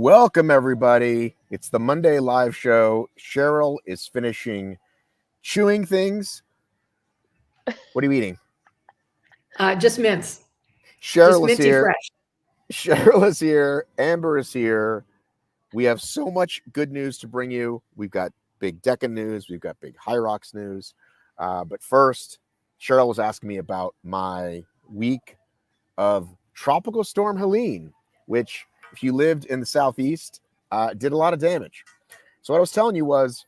Welcome, everybody. It's the Monday live show. Cheryl is finishing chewing things. What are you eating? Just mince. Cheryl just is here. Fresh. Cheryl is here. Amber is here. We have so much good news to bring you. We've got big DEKA news. We've got big HYROX news. But first, Cheryl was asking me about my week of Tropical Storm Helene, which, if you lived in the Southeast, did a lot of damage. So what I was telling you was,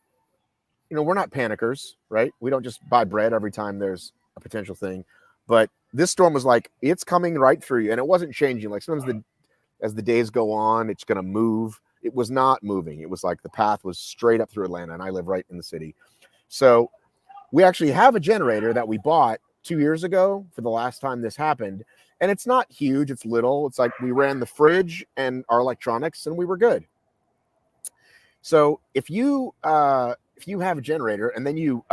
we're not panickers, right? We don't just buy bread every time there's a potential thing. But this storm was like, it's coming right through you. And it wasn't changing. Like sometimes as the days go on, it's going to move. It was not moving. It was like the path was straight up through Atlanta, and I live right in the city. So we actually have a generator that we bought 2 years ago for the last time this happened. And it's not huge. It's little. It's like we ran the fridge and our electronics and we were good. So if you have a generator and then you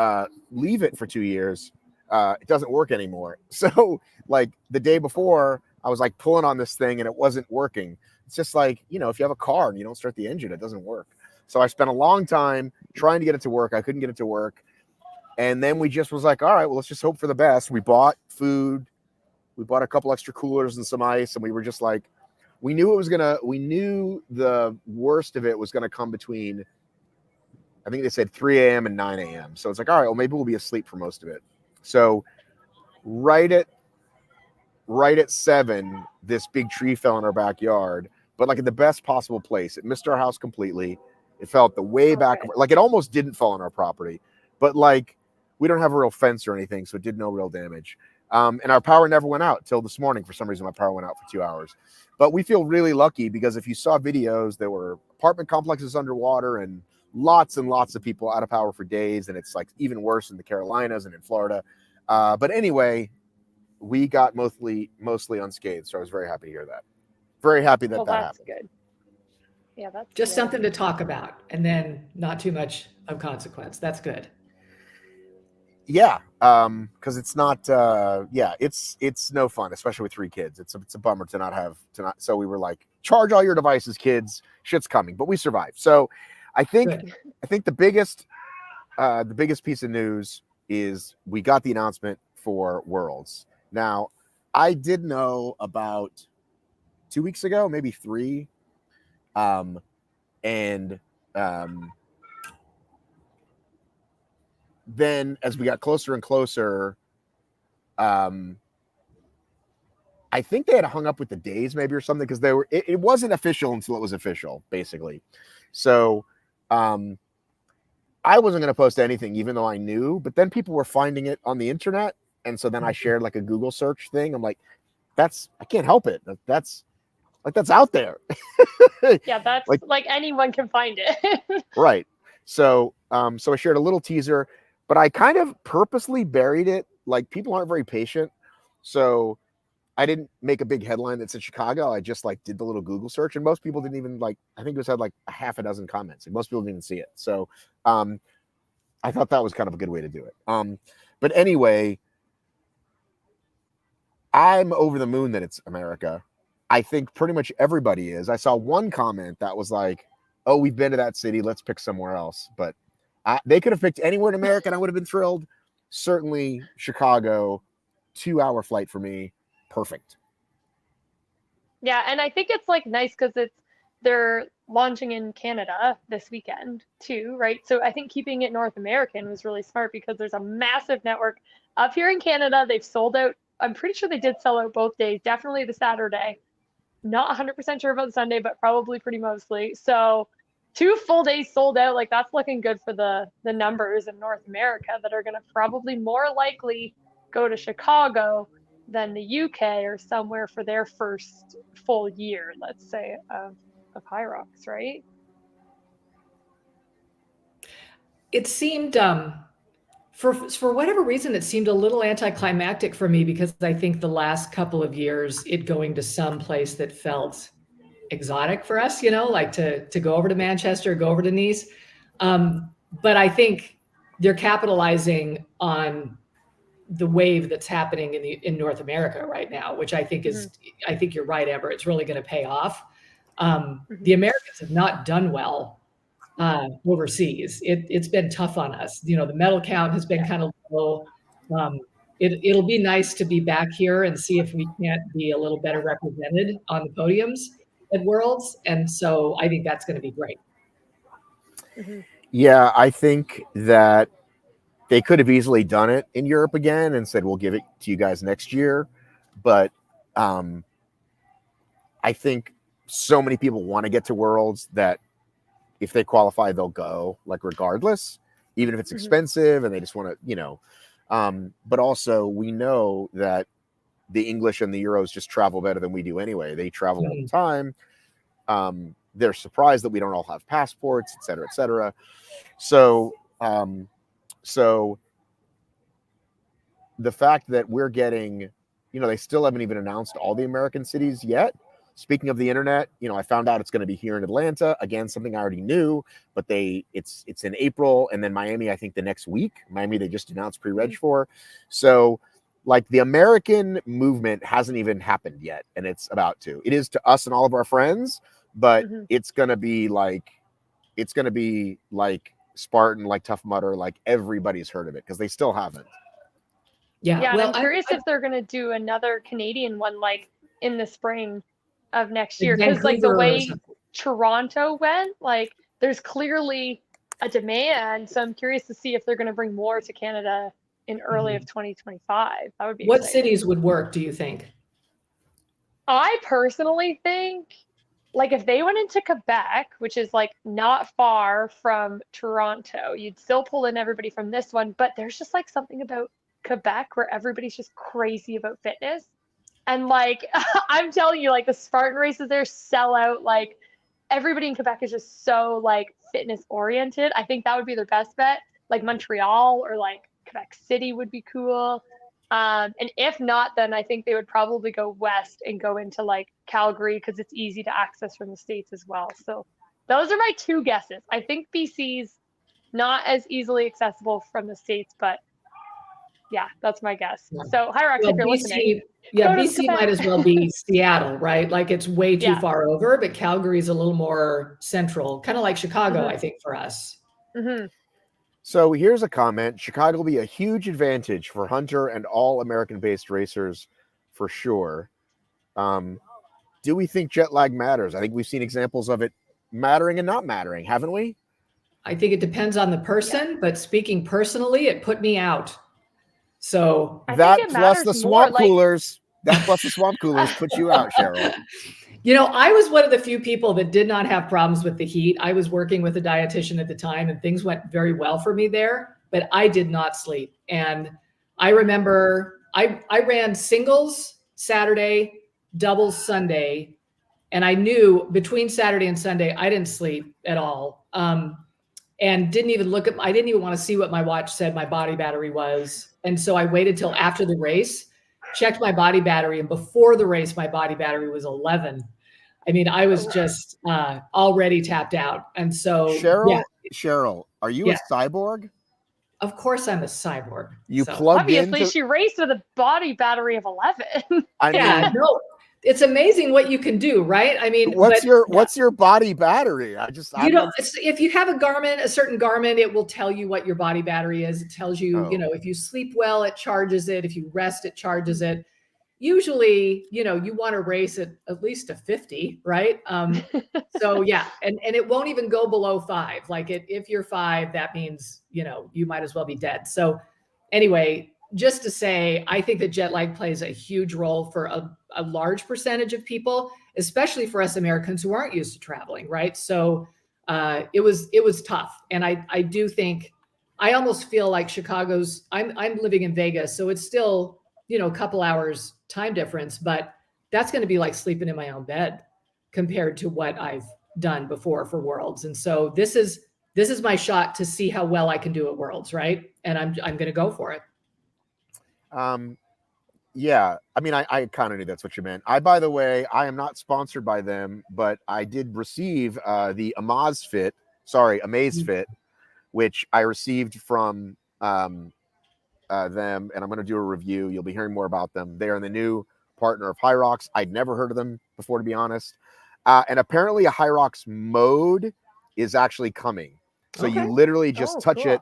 leave it for 2 years, it doesn't work anymore. So like the day before, I was like pulling on this thing and it wasn't working. It's just like, if you have a car and you don't start the engine, it doesn't work. So I spent a long time trying to get it to work. I couldn't get it to work. And then we just was like, all right, well, let's just hope for the best. We bought food. We bought a couple extra coolers and some ice. And we were just like, we knew the worst of it was going to come between, I think they said 3 a.m. and 9 a.m. So it's like, all right, well, maybe we'll be asleep for most of it. So right at 7, this big tree fell in our backyard, but like in the best possible place. It missed our house completely. It fell at the way back. Like it almost didn't fall on our property, but like we don't have a real fence or anything, so it did no real damage. And our power never went out till this morning. For some reason, my power went out for 2 hours. But we feel really lucky because if you saw videos, there were apartment complexes underwater and lots of people out of power for days. And it's like even worse in the Carolinas and in Florida. But anyway, we got mostly unscathed. So I was very happy to hear that. Very happy that that's happened. Good. Yeah, that's just good. something to talk about, and then not too much of consequence. That's good. Yeah, because it's not. It's no fun, especially with 3 kids. It's a bummer to not. So we were like, charge all your devices, kids. Shit's coming, but we survived. So I think the biggest piece of news is we got the announcement for Worlds. Now, I did know about 2 weeks ago, maybe 3, then as we got closer and closer, I think they had hung up with the days maybe or something, because it wasn't official until it was official, basically. So I wasn't going to post anything, even though I knew, but then people were finding it on the internet. And so then I shared like a Google search thing. I'm like, I can't help it. That's out there. Yeah, that's like anyone can find it. Right. So I shared a little teaser, but I kind of purposely buried it. Like, people aren't very patient. So I didn't make a big headline that said Chicago. I just like did the little Google search, and most people didn't even I think it had like a half a dozen comments. Like, most people didn't even see it. So I thought that was kind of a good way to do it. But anyway, I'm over the moon that it's America. I think pretty much everybody is. I saw one comment that was like, oh, we've been to that city, let's pick somewhere else. But they could have picked anywhere in America and I would have been thrilled. Certainly Chicago, 2-hour flight for me. Perfect. Yeah, and I think it's like nice because they're launching in Canada this weekend too, right? So I think keeping it North American was really smart because there's a massive network up here in Canada. They've sold out. I'm pretty sure they did sell out both days, definitely the Saturday. Not 100% sure about the Sunday, but probably pretty mostly. So 2 full days sold out. Like, that's looking good for the numbers in North America that are going to probably more likely go to Chicago than the UK or somewhere for their first full year, let's say, of HYROX, right? It seemed, for whatever reason, it seemed a little anticlimactic for me, because I think the last couple of years, it going to some place that felt exotic for us, like to go over to Manchester, go over to Nice. But I think they're capitalizing on the wave that's happening in North America right now, which I think is, I think you're right, Amber. It's really going to pay off. The Americans have not done well overseas. It's been tough on us. You know, the medal count has been kind of low. It'll be nice to be back here and see if we can't be a little better represented on the podiums at Worlds. And so I think that's going to be great. Yeah, I think that they could have easily done it in Europe again and said, we'll give it to you guys next year. But I think so many people want to get to Worlds that if they qualify, they'll go, like, regardless, even if it's expensive and they just want to, you know. But also, we know that the English and the Euros just travel better than we do anyway. They travel all the time. They're surprised that we don't all have passports, et cetera, et cetera. So the fact that we're getting, you know, they still haven't even announced all the American cities yet. Speaking of the internet, you know, I found out it's going to be here in Atlanta. Again, something I already knew, but it's in April, and then Miami, I think the next week. Miami, they just announced pre-reg for. So, like, the American movement hasn't even happened yet, and it's about to. It is to us and all of our friends, but it's going to be like Spartan, like Tough Mudder, like everybody's heard of it because they still haven't. Yeah, well, I'm curious if they're going to do another Canadian one, like, in the spring of next year, because like the way Toronto went, like, there's clearly a demand. So I'm curious to see if they're going to bring more to Canada in early of 2025. That would be what exciting. cities would work, do you think? I personally think, like, if they went into Quebec, which is like not far from Toronto, you'd still pull in everybody from this one, but there's just like something about Quebec where everybody's just crazy about fitness. And like, I'm telling you, like, the Spartan races there sell out. Like, everybody in Quebec is just so like fitness oriented. I think that would be their best bet. Like Montreal or like Quebec City would be cool. And if not, then I think they would probably go west and go into like Calgary because it's easy to access from the States as well. So those are my two guesses. I think BC's not as easily accessible from the States, but yeah, that's my guess. So HYROX, if you're listening. Yeah, BC might as well be Seattle, right? Like, it's way too far over, but Calgary is a little more central, kind of like Chicago, I think, for us. So here's a comment. Chicago will be a huge advantage for Hunter and all American-based racers for sure. Do we think jet lag matters? I think we've seen examples of it mattering and not mattering, haven't we? I think it depends on the person, but speaking personally, it put me out. So that plus the swamp coolers, put you out, Cheryl. You know, I was one of the few people that did not have problems with the heat. I was working with a dietitian at the time and things went very well for me there, but I did not sleep. And I remember I ran singles Saturday, doubles Sunday, and I knew between Saturday and Sunday, I didn't sleep at all. And didn't even I didn't even want to see what my watch said my body battery was. And so I waited till after the race, checked my body battery, and before the race, my body battery was 11. I mean, I was just already tapped out. And so, Cheryl, are you a cyborg? Of course I'm a cyborg. You plugged in. Obviously, she raced with a body battery of 11. No, it's amazing what you can do, right? I mean, what's your body battery? If you have a certain Garmin, it will tell you what your body battery is. It tells you, you know, if you sleep well, it charges it. If you rest, it charges it. Usually, you know, you want to race at least a 50, right? So yeah, and it won't even go below 5. Like, if you're 5, that means, you know, you might as well be dead. So anyway, just to say, I think that jet lag plays a huge role for a large percentage of people, especially for us Americans who aren't used to traveling, right? So it was tough. And I do think, I almost feel like I'm living in Vegas, so it's still, you know, a couple hours time difference, but that's going to be like sleeping in my own bed compared to what I've done before for Worlds. And so this is my shot to see how well I can do at Worlds, right? And I'm going to go for it. Yeah, I mean, I kind of knew that's what you meant. By the way, I am not sponsored by them, but I did receive the Amaze Fit, which I received from them, and I'm going to do a review. You'll be hearing more about them. They are the new partner of HYROX. I'd never heard of them before, to be honest. And apparently a HYROX mode is actually coming. So you literally just touch it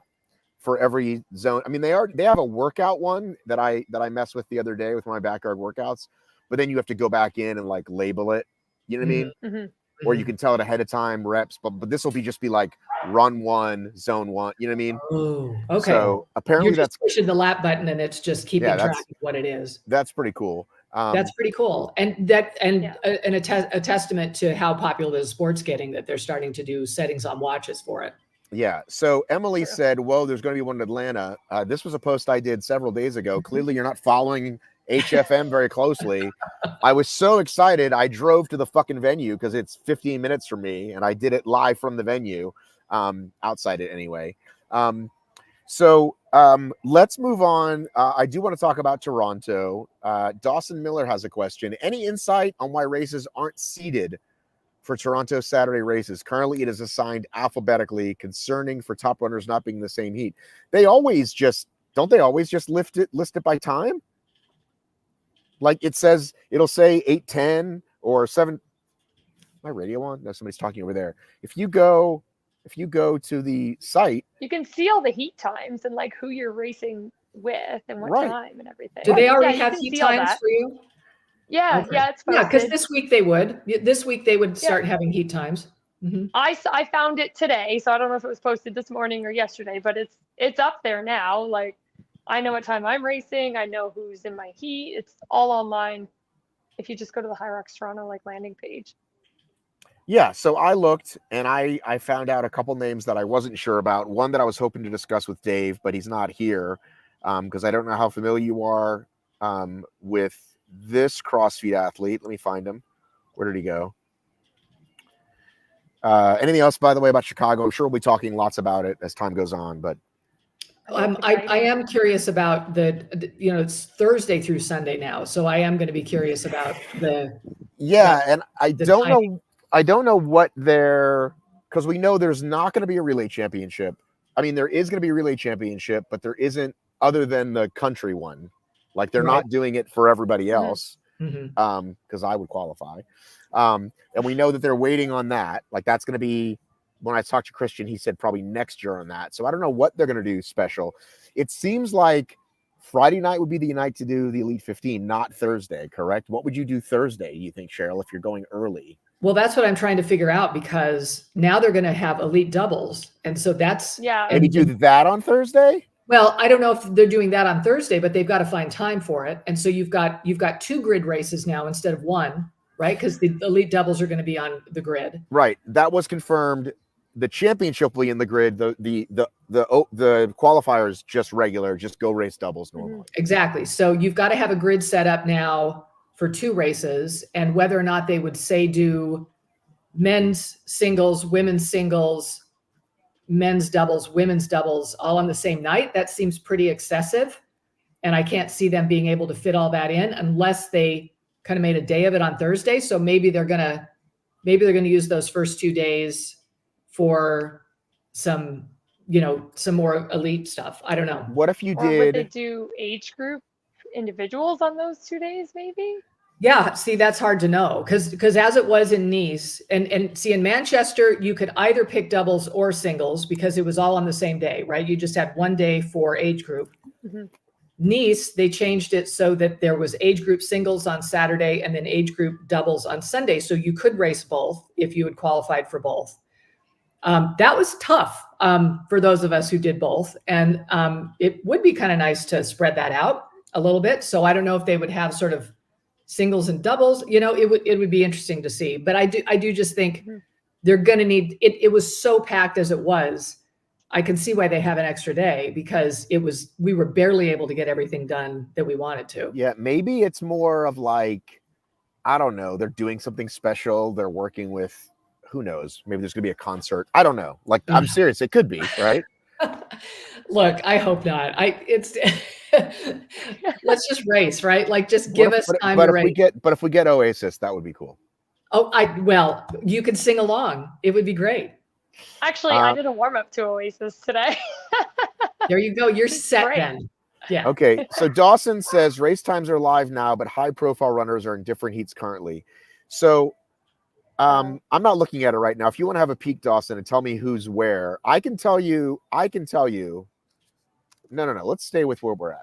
for every zone. I mean, they have a workout one that I messed with the other day with my backyard workouts, but then you have to go back in and like label it. You know what I mean? Mm-hmm. Or you can tell it ahead of time, reps, but this will just be like run 1, zone 1. You know what I mean? Oh, okay. So apparently you're just pushing the lap button and it's just keeping track of what it is. That's pretty cool. That's pretty cool, and a testament to how popular the sport's getting, that they're starting to do settings on watches for it. Yeah. So Emily said, "Well, there's going to be one in Atlanta." This was a post I did several days ago. Clearly, you're not following HFM very closely. I was so excited. I drove to the fucking venue because it's 15 minutes from me, and I did it live from the venue, outside it anyway. So let's move on. I do want to talk about Toronto. Dawson Miller has a question. Any insight on why races aren't seeded for Toronto Saturday races? Currently, it is assigned alphabetically, concerning for top runners not being in the same heat. They always just, don't they always just list it by time? Like it says, it'll say 8:10 or 7. My radio on? No, somebody's talking over there. If you go to the site, you can see all the heat times and like who you're racing with and what time and everything. Do they already have heat times for you? Yeah, okay. It's posted. Because this week they would start having heat times. Mm-hmm. I found it today, so I don't know if it was posted this morning or yesterday, but it's up there now. Like I know what time I'm racing. I know who's in my heat. It's all online. If you just go to the HYROX Toronto landing page. Yeah, so I looked and I found out a couple names that I wasn't sure about. One that I was hoping to discuss with Dave, but he's not here because I don't know how familiar you are with this CrossFit athlete. Let me find him. Where did he go? Anything else, by the way, about Chicago? I'm sure we'll be talking lots about it as time goes on, but I am curious about it's Thursday through Sunday now, so I am going to be curious about and I don't know what because we know there's not going to be a relay championship. I mean, there is going to be a relay championship, but there isn't, other than the country one. Like they're not doing it for everybody else, because I would qualify. And we know that they're waiting on that. Like that's going to be, when I talked to Christian, he said probably next year on that. So I don't know what they're going to do special. It seems like Friday night would be the night to do the Elite 15, not Thursday, correct? What would you do Thursday, you think, Cheryl, if you're going early? Well, that's what I'm trying to figure out, because now they're going to have elite doubles. And so that's... Maybe do that on Thursday? Well, I don't know if they're doing that on Thursday, but they've got to find time for it. And so you've got 2 grid races now instead of 1, right? Because the elite doubles are going to be on the grid. Right. That was confirmed. The championship will be in the grid. The qualifiers just regular, just go race doubles normally. Exactly. So you've got to have a grid set up now for 2 races, and whether or not they would say do men's singles, women's singles, men's doubles, women's doubles all on the same night, that seems pretty excessive. And I can't see them being able to fit all that in unless they kind of made a day of it on Thursday. So maybe they're gonna use those first 2 days for some more elite stuff. I don't know. What if you did? Or would they do age group individuals on those 2 days, maybe? Yeah, see, that's hard to know because as it was in Nice and see in Manchester, you could either pick doubles or singles because it was all on the same day, right? You just had 1 day for age group. Mm-hmm. Nice, they changed it so that there was age group singles on Saturday and then age group doubles on Sunday. So you could race both if you had qualified for both. That was tough for those of us who did both. And it would be kind of nice to spread that out a little bit. So I don't know if they would have sort of singles and doubles, it would be interesting to see. But I do just think they're going to need it. It was so packed as it was. I can see why they have an extra day because we were barely able to get everything done that we wanted to. Yeah, maybe it's more of like, I don't know, they're doing something special. They're working with, who knows, maybe there's going to be a concert. I don't know. Like, I'm serious. It could be, right? Look, I hope not. Let's just race, right? Like, just give us time to race. But if we get Oasis, that would be cool. Well, you could sing along. It would be great. Actually, I did a warm up to Oasis today. There you go. You're set then. Yeah. Okay. So Dawson says race times are live now, but high profile runners are in different heats currently. So I'm not looking at it right now. If you want to have a peek, Dawson, and tell me who's where, I can tell you. No. Let's stay with where we're at.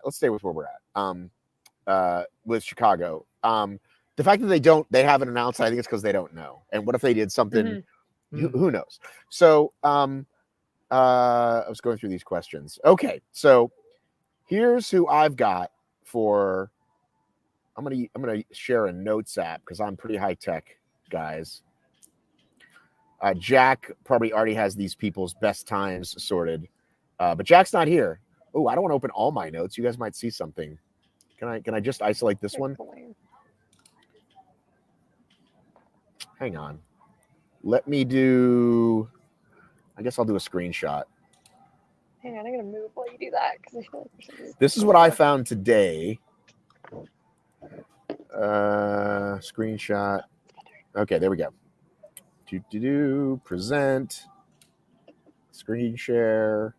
With Chicago. The fact that they haven't announced, I think it's because they don't know. And what if they did something? Who knows? So, I was going through these questions. Okay, so here's who I've got for. I'm gonna share a notes app because I'm pretty high tech, guys. Jack probably already has these people's best times sorted, but Jack's not here. Oh, I don't want to open all my notes. You guys might see something. Can I just isolate this one? Hang on. Let me do. I guess I'll do a screenshot. Hang on, I'm gonna move while you do that because I feel like this is what I found today. Screenshot. Okay, there we go. Present. Screen share.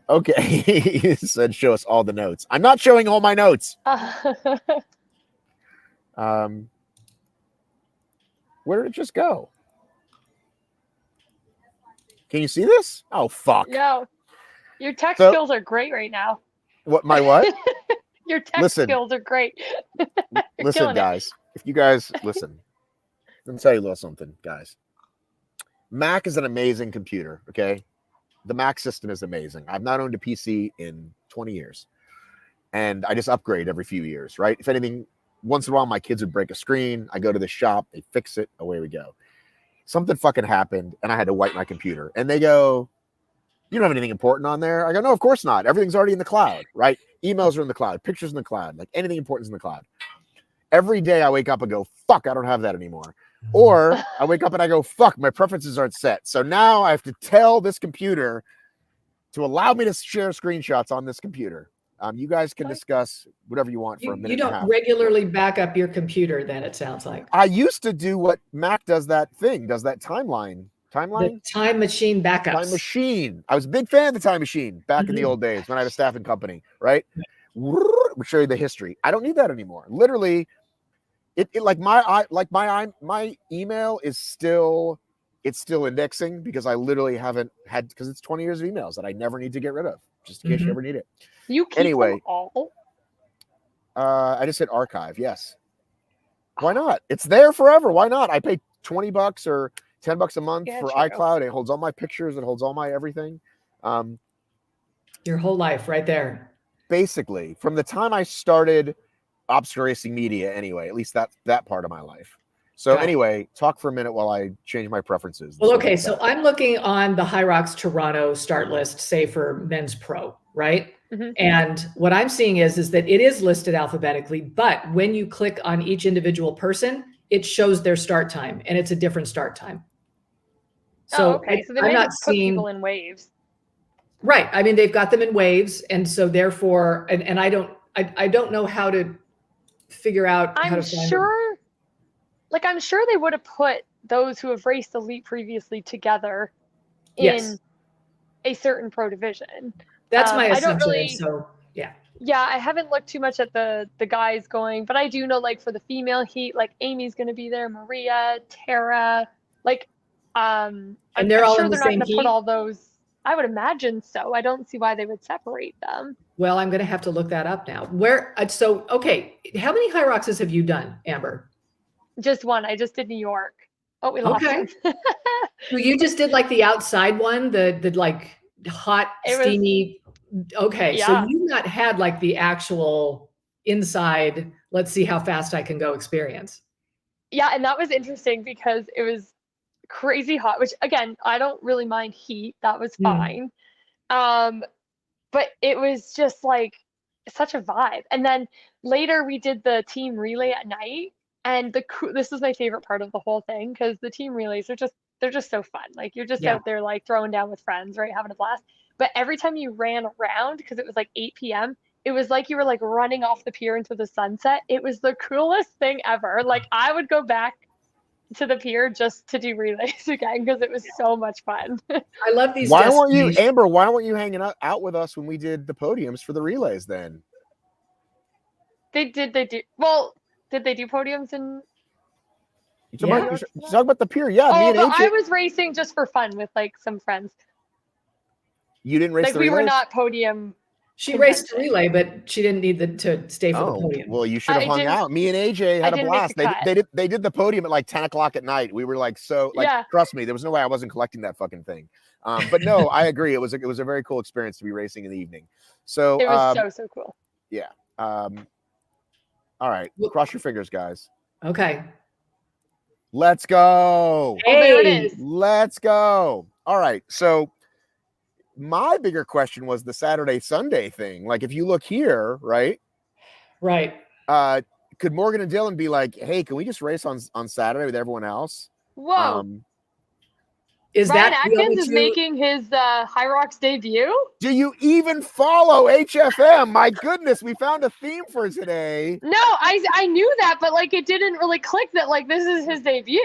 Okay, he said show us all the notes. I'm not showing all my notes. Where did it just go? Can you see this? Oh, fuck. No. Your tech skills are great right now. What, my what? Your tech skills are great. Listen, guys. If you guys listen, let me tell you a little something, guys. Mac is an amazing computer, okay? The Mac system is amazing. I've not owned a PC in 20 years. And I just upgrade every few years, right? If anything, once in a while, my kids would break a screen. I go to the shop, they fix it, away we go. Something fucking happened, and I had to wipe my computer. And they go, you don't have anything important on there? I go, no, of course not. Everything's already in the cloud, right? Emails are in the cloud, pictures in the cloud, like anything important is in the cloud. Every day I wake up and go, fuck, I don't have that anymore. Or I wake up and I go, fuck, my preferences aren't set. So now I have to tell this computer to allow me to share screenshots on this computer. You guys can discuss whatever you want for a minute. You don't regularly back up your computer, then it sounds like. I used to do what Mac does, that timeline. The time machine backups. Time machine. I was a big fan of the time machine back in the old days when I had a staffing company, right? We'll show you the history. I don't need that anymore. Literally, my email is still indexing because I literally haven't had, because it's 20 years of emails that I never need to get rid of, just in case you ever need it. You keep them all? I just hit archive. Yes. Why not? It's there forever. Why not? I pay $20 or $10 a month for iCloud. It holds all my pictures. It holds all my everything. Your whole life right there. Basically, from the time I started obscure racing media, anyway, at least that part of my life. So anyway, talk for a minute while I change my preferences. Well, okay. So I'm looking on the HYROX Toronto start list, say for men's pro, right? Mm-hmm. And what I'm seeing is that it is listed alphabetically, but when you click on each individual person, it shows their start time, and it's a different start time. So, okay. So they may not put people in waves. Right. I mean, they've got them in waves, and so therefore, and I don't know how to figure out. I'm sure they would have put those who have raced elite previously together in a certain pro division. That's my assumption. So yeah. Yeah, I haven't looked too much at the guys going, but I do know, like, for the female heat, like Amy's going to be there, Maria, Tara, like, and they're all in the same heat. Put all those. I would imagine so. I don't see why they would separate them. Well, I'm going to have to look that up now. Okay, how many HYROXes have you done, Amber? Just one. I just did New York. Oh, we lost him. So you just did like the outside one, the like hot, steamy. Okay, yeah. So you've not had like the actual inside, let's see how fast I can go experience. Yeah, and that was interesting because it was crazy hot, which again, I don't really mind heat. That was fine. But it was just like such a vibe. And then later we did the team relay at night, and this is my favorite part of the whole thing, because the team relays they're just so fun. Like, you're just out there like throwing down with friends, right, having a blast. But every time you ran around, because it was like 8 p.m., it was like you were like running off the pier into the sunset. It was the coolest thing ever. Like, I would go back to the pier just to do relays again because it was so much fun. I love these. Why weren't you, Amber? Why weren't you hanging out with us when we did the podiums for the relays then? They did. Well, did they do podiums in You're talking about the pier. Yeah, me Oh, and but AJ. I was racing just for fun with like some friends. You didn't race Like the we were relays? not podium. She raced the contention. relay, but she didn't need to stay for the Oh, podium. well, you should have I hung didn't- out. Me and AJ I had a didn't make blast. the cut. They did the podium at like 10 o'clock at night. We were like, Yeah. trust me, there was no way I wasn't collecting that fucking thing. But no, I agree. It was a very cool experience to be racing in the evening. So It was so cool. yeah. All right, cross your fingers, guys. Okay. Let's go. Oh, there it is. Let's go. All right. So my bigger question was the Saturday Sunday thing. Like, if you look here, right? Right. Could Morgan and Dylan be like, hey, can we just race on Saturday with everyone else? Whoa. Is Ryan that the only Atkins is two? making his HYROX debut? Do you even follow HFM? My goodness, we found a theme for today. No, I knew that, but like it didn't really click that like this is his debut.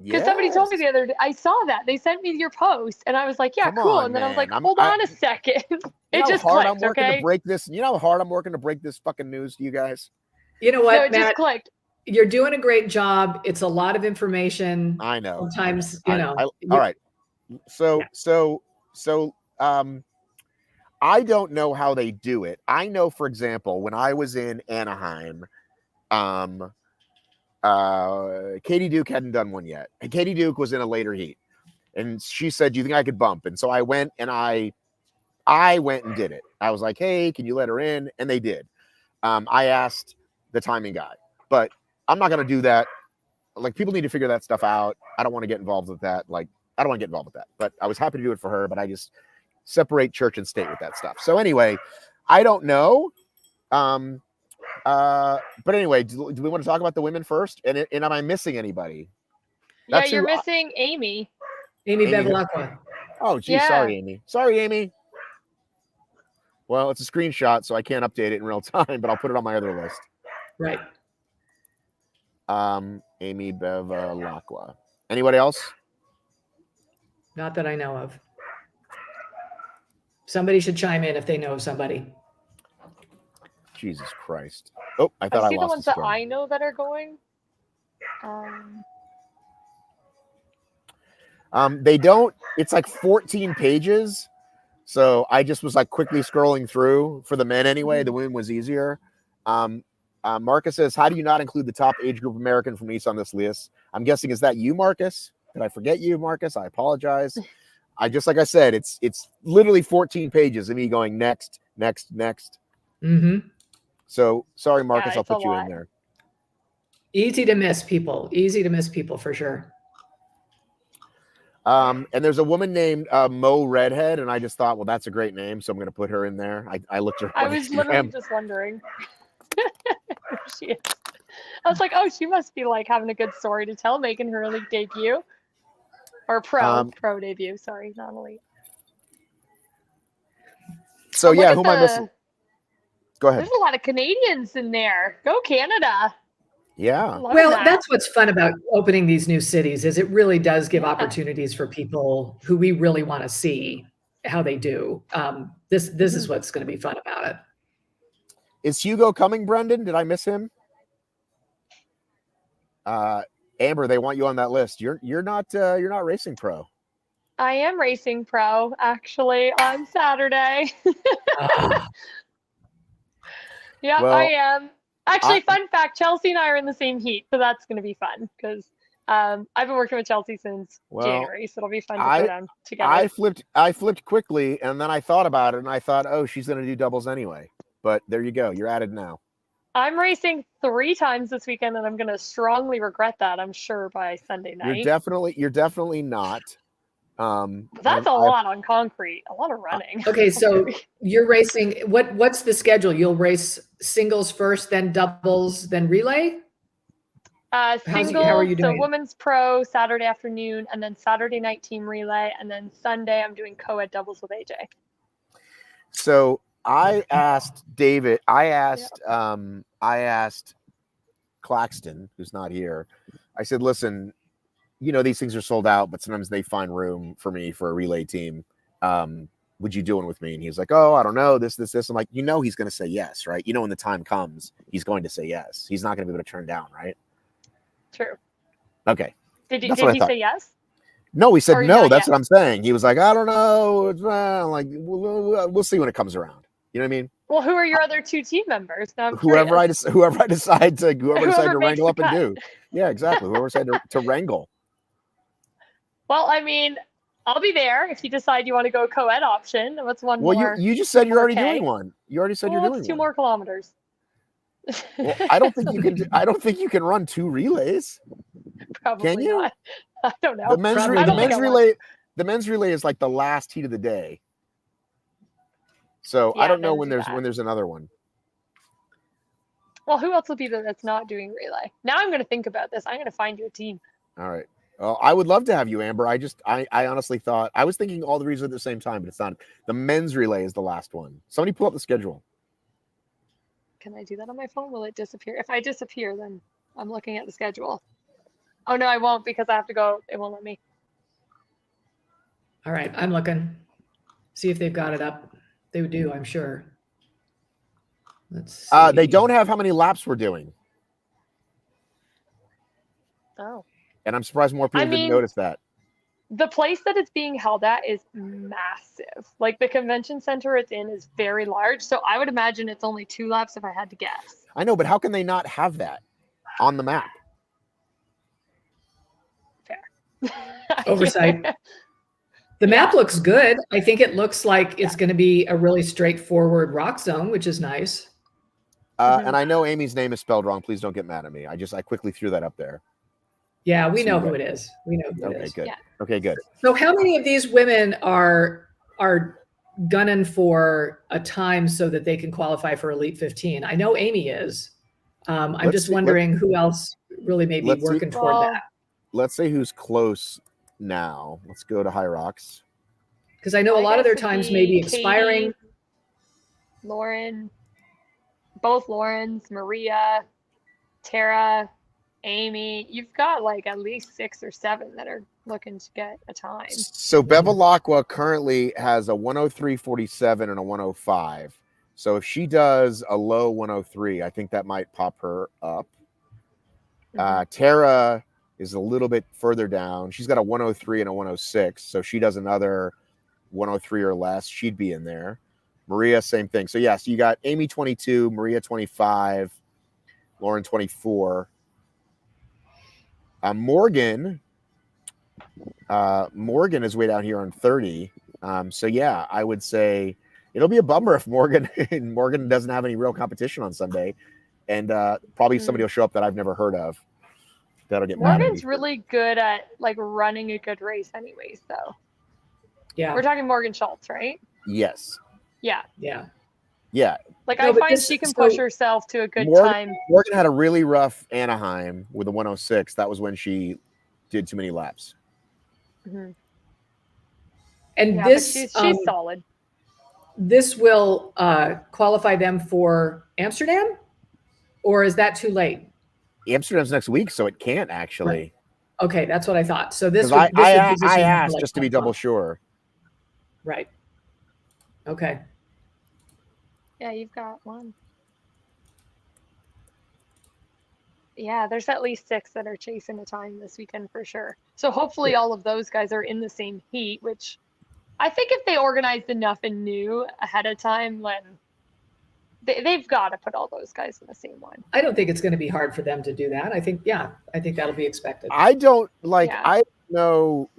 Because somebody told me the other day, I saw that. They sent me your post, and I was like, yeah, Come cool. on, And then I was man. like, hold on a second. It just clicked, okay? To break this. You know how hard I'm working to break this fucking news to you guys? You know what, No, it Matt? just clicked. You're doing a great job. It's a lot of information. I know. Sometimes, all right. So, I don't know how they do it. I know, for example, when I was in Anaheim, Katie Duke hadn't done one yet. And Katie Duke was in a later heat. And she said, do you think I could bump? And so I went and I went and did it. I was like, hey, can you let her in? And they did. I asked the timing guy, but I'm not going to do that. Like, people need to figure that stuff out. I don't want to get involved with that. Like, I don't want to get involved with that, but I was happy to do it for her, but I just separate church and state with that stuff. So anyway, I don't know. But anyway, do we want to talk about the women first? And am I missing anybody? Yeah, you're missing Amy. Amy Bevilacqua. Oh, geez. Yeah. Sorry, Amy. Sorry, Amy. Well, it's a screenshot, so I can't update it in real time, but I'll put it on my other list. Right. Amy Bevilacqua. Anybody else? Not that I know of. Somebody should chime in if they know somebody. Jesus Christ. Oh, I thought I see lost the ones that I know that are going. They don't, it's like 14 pages. So I just was like quickly scrolling through for the men anyway. The women was easier. Marcus says, how do you not include the top age group American from East on this list? I'm guessing, is that you, Marcus? Did I forget you, Marcus? I apologize. Like I said, it's literally 14 pages of me going next. Mm-hmm. So sorry, Marcus, Yeah, I'll put you lot. in there. Easy to miss people for sure. And there's a woman named Mo Redhead, and I just thought, well, that's a great name, so I'm going to put her in there. I looked her up. I on was Instagram. literally just wondering where she is. I was like, oh, she must be like having a good story to tell, making her elite debut. Or pro debut, sorry, not elite. So yeah, who am I missing? Go ahead. There's a lot of Canadians in there. Go Canada. Yeah. Well, that's what's fun about opening these new cities is it really does give opportunities for people who we really want to see how they do. This is what's going to be fun about it. Is Hugo coming, Brendan? Did I miss him? Amber, they want you on that list. You're not racing pro. I am racing pro actually on Saturday. Yeah, well, I am. Actually, fun fact, Chelsea and I are in the same heat, so that's going to be fun because I've been working with Chelsea since January, so it'll be fun to go down together. I flipped quickly, and then I thought about it, and I thought, oh, she's going to do doubles anyway. But there you go. You're added now. I'm racing 3 times this weekend, and I'm going to strongly regret that, I'm sure, by Sunday night. You're definitely not. That's a lot on concrete, a lot of running. Okay, so you're racing. What's the schedule? You'll race singles first, then doubles, then relay? Singles, how are you doing? So women's pro Saturday afternoon, and then Saturday night team relay, and then Sunday I'm doing co-ed doubles with AJ. So I asked David, I asked Claxton, who's not here. I said, listen, you know, these things are sold out, but sometimes they find room for me for a relay team. Would you do one with me? And he's like, oh, I don't know, this. I'm like, you know, he's going to say yes, right? You know, when the time comes, he's going to say yes. He's not going to be able to turn down, right? True. Okay. Did That's what I he thought. say yes? No, he said Or no. not That's yet? what I'm saying. He was like, I don't know. Like, we'll see when it comes around. You know what I mean? Well, who are your other 2 team members? Now I'm Whoever I curious. decide to Whoever makes wrangle the up and cut. do. Yeah, exactly. Whoever decided to wrangle. Well, I mean, I'll be there if you decide you want to go co-ed option. What's one Well, more? you just said you're already 4K? doing one. You already said Well, you're it's doing 2 one. more kilometers. Well, I don't think you can. I don't think you can run 2 relays. Probably Can you? not. I don't know. The men's Probably I don't think I want. the men's relay is like the last heat of the day. So I Yeah, don't know then when do there's that. another one. Well, who else will be there that's not doing relay? Now I'm going to think about this. I'm going to find you a team. All right. Well, I would love to have you, Amber. I honestly thought I was thinking all the reasons at the same time, but it's not. The men's relay is the last one. Somebody pull up the schedule. Can I do that on my phone? Will it disappear? If I disappear, then I'm looking at the schedule. Oh no, I won't because I have to go. It won't let me. All right, I'm looking. See if they've got it up. They would do, I'm sure. Let's see. They don't have how many laps we're doing, Oh. and I'm surprised more people didn't notice that. The place that it's being held at is massive. Like the convention center it's in is very large. So I would imagine it's only 2 laps if I had to guess. I know, but how can they not have that on the map? Fair. Oversight. The map looks good. I think it looks like it's going to be a really straightforward rock zone, which is nice. And I know Amy's name is spelled wrong. Please don't get mad at me. I quickly threw that up there. Yeah, we know who it is. We know who it is. Good. Yeah. Okay, good. So how many of these women are gunning for a time so that they can qualify for Elite 15? I know Amy is. I'm just wondering who else really may be working toward that. Let's say who's close now. Let's go to HYROX. Because I know a lot of their guess it'd times be may be expiring. Katie, Lauren, both Laurens, Maria, Tara, Amy. You've got like at least 6 or 7 that are looking to get a time. So Bevilacqua currently has a 103.47 and a 105. So if she does a low 103, I think that might pop her up. Tara is a little bit further down. She's got a 103 and a 106. So she does another 103 or less, she'd be in there. Maria, same thing. So yes, you got Amy 22, Maria 25, Lauren 24. Morgan is way down here on 30. So yeah, I would say it'll be a bummer if Morgan doesn't have any real competition on Sunday, and probably somebody will show up that I've never heard of. That'll get mad at me. Morgan's really good at like running a good race anyways, though. Yeah. We're talking Morgan Schultz, right? Yes. Yeah. Like No, I but find she can push herself to a good time. Morgan had a really rough Anaheim with a 106. That was when she did too many laps. And Yeah, this but she's solid. This will qualify them for Amsterdam, or is that too late? Amsterdam's next week, so it can't actually. Right. Okay, that's what I thought. So this I position them asked like just to be double sure. Right. Okay. Yeah, you've got one. Yeah, there's at least 6 that are chasing the time this weekend for sure. So hopefully all of those guys are in the same heat, which I think if they organized enough and knew ahead of time, then they've got to put all those guys in the same one. I don't think it's going to be hard for them to do that. I think that'll be expected. I don't know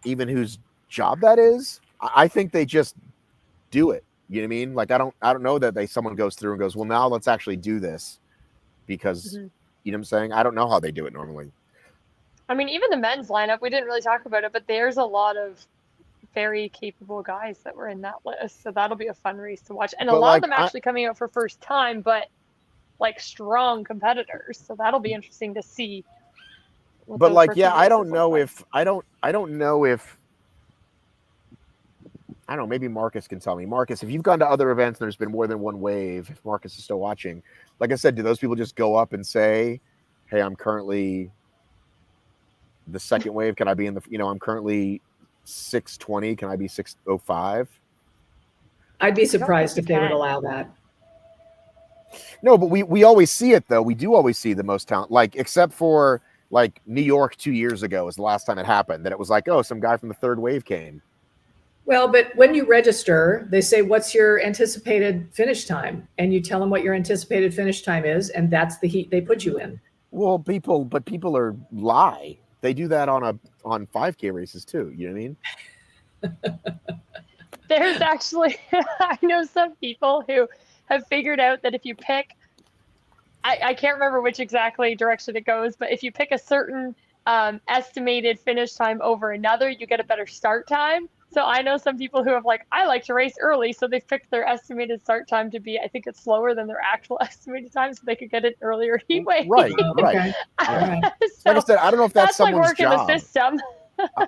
even whose job that is. I think they just do it. You know what I mean? Like I don't know that someone goes through and goes, well, now let's actually do this because you know what I'm saying? I don't know how they do it normally. I mean, even the men's lineup, we didn't really talk about it, but there's a lot of very capable guys that were in that list. So that'll be a fun race to watch. And a lot of them actually coming out for first time, but like strong competitors. So that'll be interesting to see. But like, yeah, I don't know if maybe Marcus can tell me. Marcus, if you've gone to other events and there's been more than one wave, if Marcus is still watching, like I said, do those people just go up and say, hey, I'm currently the second wave. Can I be in the, I'm currently 620. Can I be 605? I'd be surprised if they would allow that. No, but we always see it though. We do always see the most talent, like except for like New York 2 years ago was the last time it happened, that it was like, oh, some guy from the third wave came. Well, but when you register, they say, what's your anticipated finish time? And you tell them what your anticipated finish time is, and that's the heat they put you in. Well, people are lie. They do that on 5K races too. You know what I mean? There's actually, I know some people who have figured out that if you pick, I can't remember which exactly direction it goes, but if you pick a certain estimated finish time over another, you get a better start time. So I know some people who have like, I like to race early, so they've picked their estimated start time to be, I think it's slower than their actual estimated time, so they could get an earlier heat wave. Right. Okay. Yeah. So like I said, I don't know if that's like someone's working job. the system.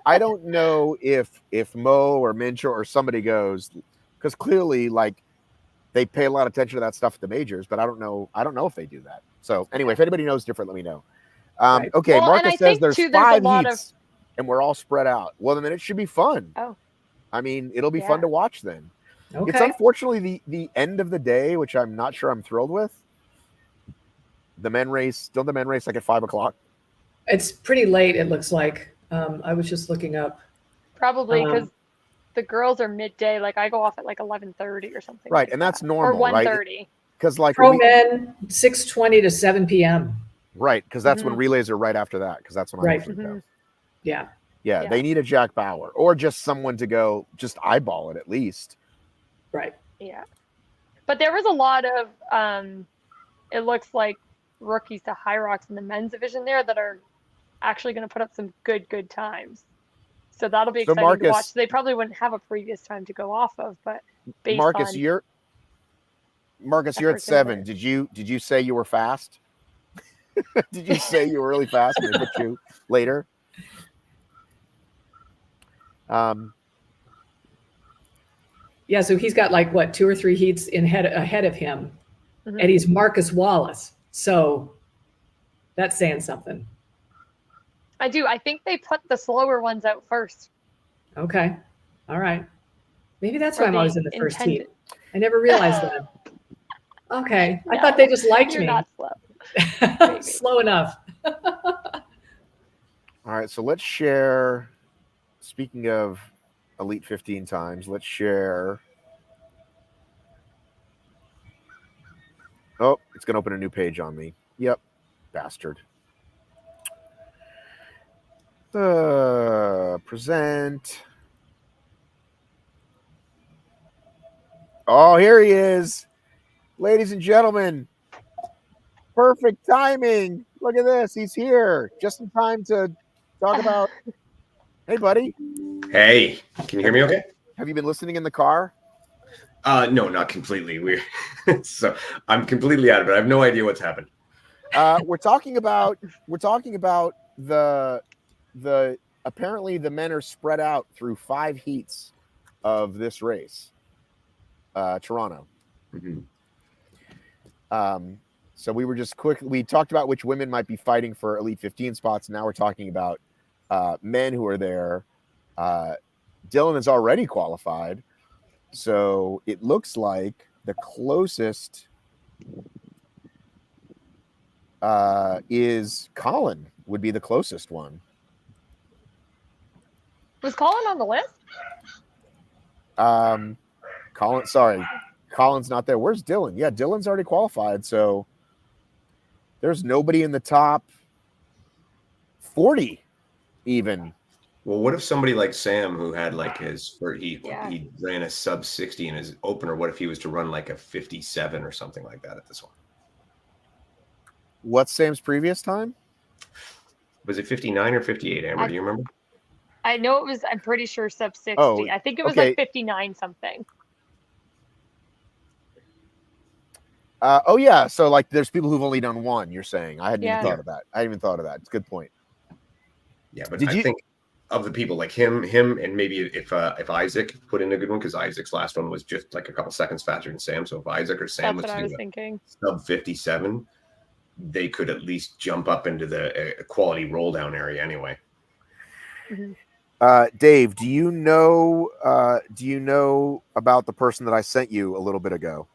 I don't know if Mo or Mincho or somebody goes, because clearly, like, they pay a lot of attention to that stuff at the majors, but I don't know if they do that. So anyway, if anybody knows different, let me know. Right. Okay, Well, Marcus says there's too, 5 lot heats, and we're all spread out. Well, then it should be fun. Oh. I mean, it'll be fun to watch then. Okay. It's unfortunately the end of the day, which I'm not sure I'm thrilled with. The men race like at 5 o'clock. It's pretty late, it looks like. I was just looking up. Probably because the girls are midday. Like I go off at like 11:30 or something. Right, like and that's that. normal, or 1:30. right? Because like Pro men 6:20 to 7 p.m. Right, because that's when relays are right after that. Because that's when I usually go. Yeah. Yeah, they need a Jack Bauer or just someone to go, just eyeball it at least. Right. Yeah. But there was a lot of, it looks like rookies to HYROX in the men's division there that are actually going to put up some good times. So that'll be exciting to watch. They probably wouldn't have a previous time to go off of, but based Marcus, on you're at 7. Did you say you were fast? Did you say you were really fast and they put you later? Yeah, so he's got like what 2 or 3 heats ahead of him, and he's Marcus Wallace. So that's saying something. I do. I think they put the slower ones out first. Okay. All right. Maybe that's why I'm always in the first heat. I never realized that. Okay. No, I thought they just liked me. Not slow. Slow enough. All right. So let's share. Speaking of Elite 15 times, let's share. Oh, it's going to open a new page on me. Yep. Bastard. Present. Oh, here he is. Ladies and gentlemen. Perfect timing. Look at this. He's here just in time to talk about. Hey, buddy. Hey, can you hear me okay? Have you been listening in the car? No, not completely. So I'm completely out of it. I have no idea what's happened. We're talking about the apparently the men are spread out through 5 heats of this race. Toronto. So we were just we talked about which women might be fighting for Elite 15 spots. And now we're talking about men who are there. Dylan is already qualified. So it looks like the closest is Colin would be the closest one. Was Colin on the list? Colin's not there. Where's Dylan? Yeah, Dylan's already qualified. So there's nobody in the top 40 even. Well, what if somebody like Sam, who had like he ran a sub 60 in his opener, what if he was to run like a 57 or something like that at this one? What's Sam's previous time? Was it 59 or 58, Amber? Do you remember? I know it was, I'm pretty sure sub 60. Oh, I think it was like 59 something. Oh yeah, so like there's people who've only done one. You're saying I hadn't even thought of that. I hadn't even thought of that. It's a good point. Yeah, but I think of the people like him, and maybe if Isaac put in a good one, because Isaac's last one was just like a couple seconds faster than Sam. So if Isaac or Sam was thinking sub 57, they could at least jump up into the quality roll down area anyway. Dave, do you know about the person that I sent you a little bit ago?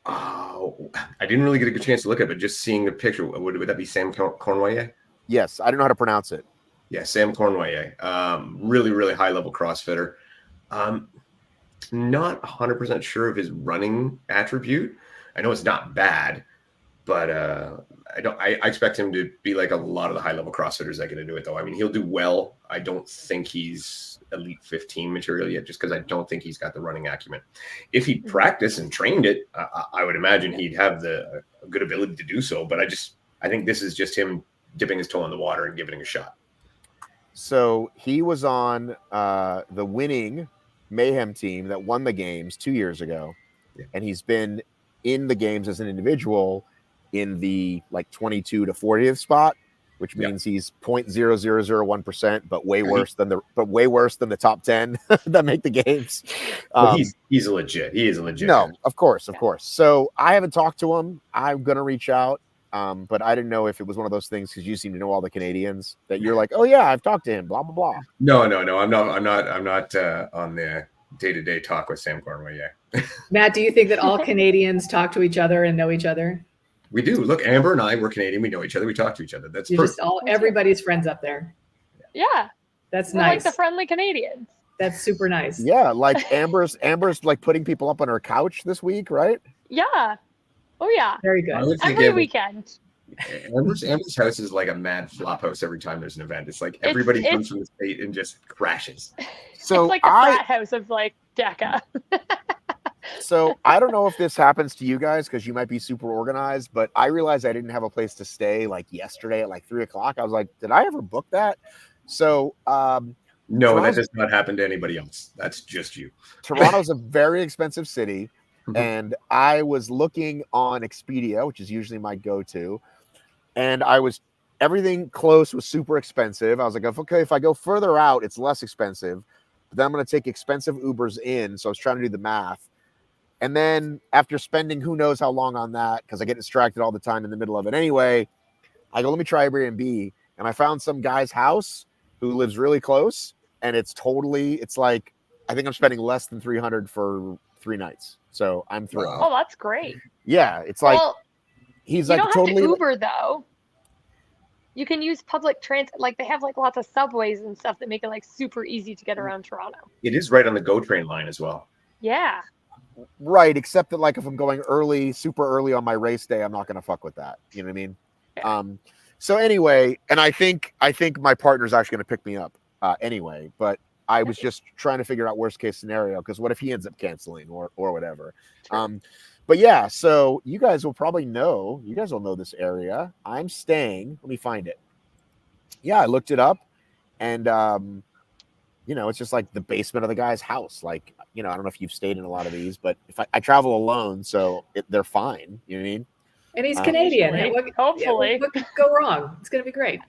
Oh, I didn't really get a good chance to look at it, but just seeing the picture, would that be Sam Cornway? Yes, I don't know how to pronounce it. Yeah, Sam Cornway. Really, really high level CrossFitter. Not 100% sure of his running attribute. I know it's not bad, but I expect him to be like a lot of the high level CrossFitters that get into it, though. I mean, he'll do well. I don't think he's elite 15 material yet, just because I don't think he's got the running acumen. If he'd practiced and trained it, I would imagine he'd have the good ability to do so. But I think this is just him dipping his toe in the water and giving it a shot. So he was on the winning Mayhem team that won the games 2 years ago, and he's been in the games as an individual in the like 22 to 40th spot, which means he's 0.0001%, but way worse than the top 10 that make the games. Well, he's legit. He is a legit. No, of course. So I haven't talked to him. I'm gonna reach out. But I didn't know if it was one of those things, because you seem to know all the Canadians, that you're like, oh yeah, I've talked to him, blah blah blah. No. I'm not on the day-to-day talk with Sam Cornway. Yeah. Matt, do you think that all Canadians talk to each other and know each other? We do. Look, Amber and I, we're Canadian. We know each other. We talk to each other. That's just everybody's friends up there. Yeah. That's we're nice. Like the friendly Canadians. That's super nice. Yeah, like Amber's like putting people up on her couch this week, right? Yeah. Oh yeah. Very good. Every weekend. Amber's house is like a mad flop house every time there's an event. It's like everybody comes from the state and just crashes. So it's like the frat house of like DEKA. So I don't know if this happens to you guys, because you might be super organized, but I realized I didn't have a place to stay like yesterday at like 3 o'clock. I was like, did I ever book that? So no, that does not happen to anybody else. That's just you. Toronto's a very expensive city. And I was looking on Expedia, which is usually my go-to, and everything close was super expensive. I was like, okay, if I go further out, it's less expensive, but then I'm going to take expensive Ubers in. So I was trying to do the math. And then after spending who knows how long on that, because I get distracted all the time in the middle of it anyway, I go, let me try Airbnb. And I found some guy's house who lives really close. And it's like, I think I'm spending less than $300 for 3 nights. So I'm thrilled. Oh, that's great. Yeah. It's like, he's like totally. You don't have to Uber though. You can use public transit. Like they have like lots of subways and stuff that make it like super easy to get around Toronto. It is right on the GO train line as well. Yeah. Right. Except that like if I'm going early, super early on my race day, I'm not going to fuck with that. You know what I mean? Yeah. So anyway, and I think my partner's actually going to pick me up anyway, but I was just trying to figure out worst case scenario, because what if he ends up canceling or whatever. Sure. But yeah, so you guys will probably know. You guys will know this area. I'm staying. Let me find it. Yeah, I looked it up, and it's just like the basement of the guy's house. Like, I don't know if you've stayed in a lot of these, but if I travel alone, so they're fine. You know what I mean? And he's Canadian. Hopefully, what could go wrong? It's going to be great.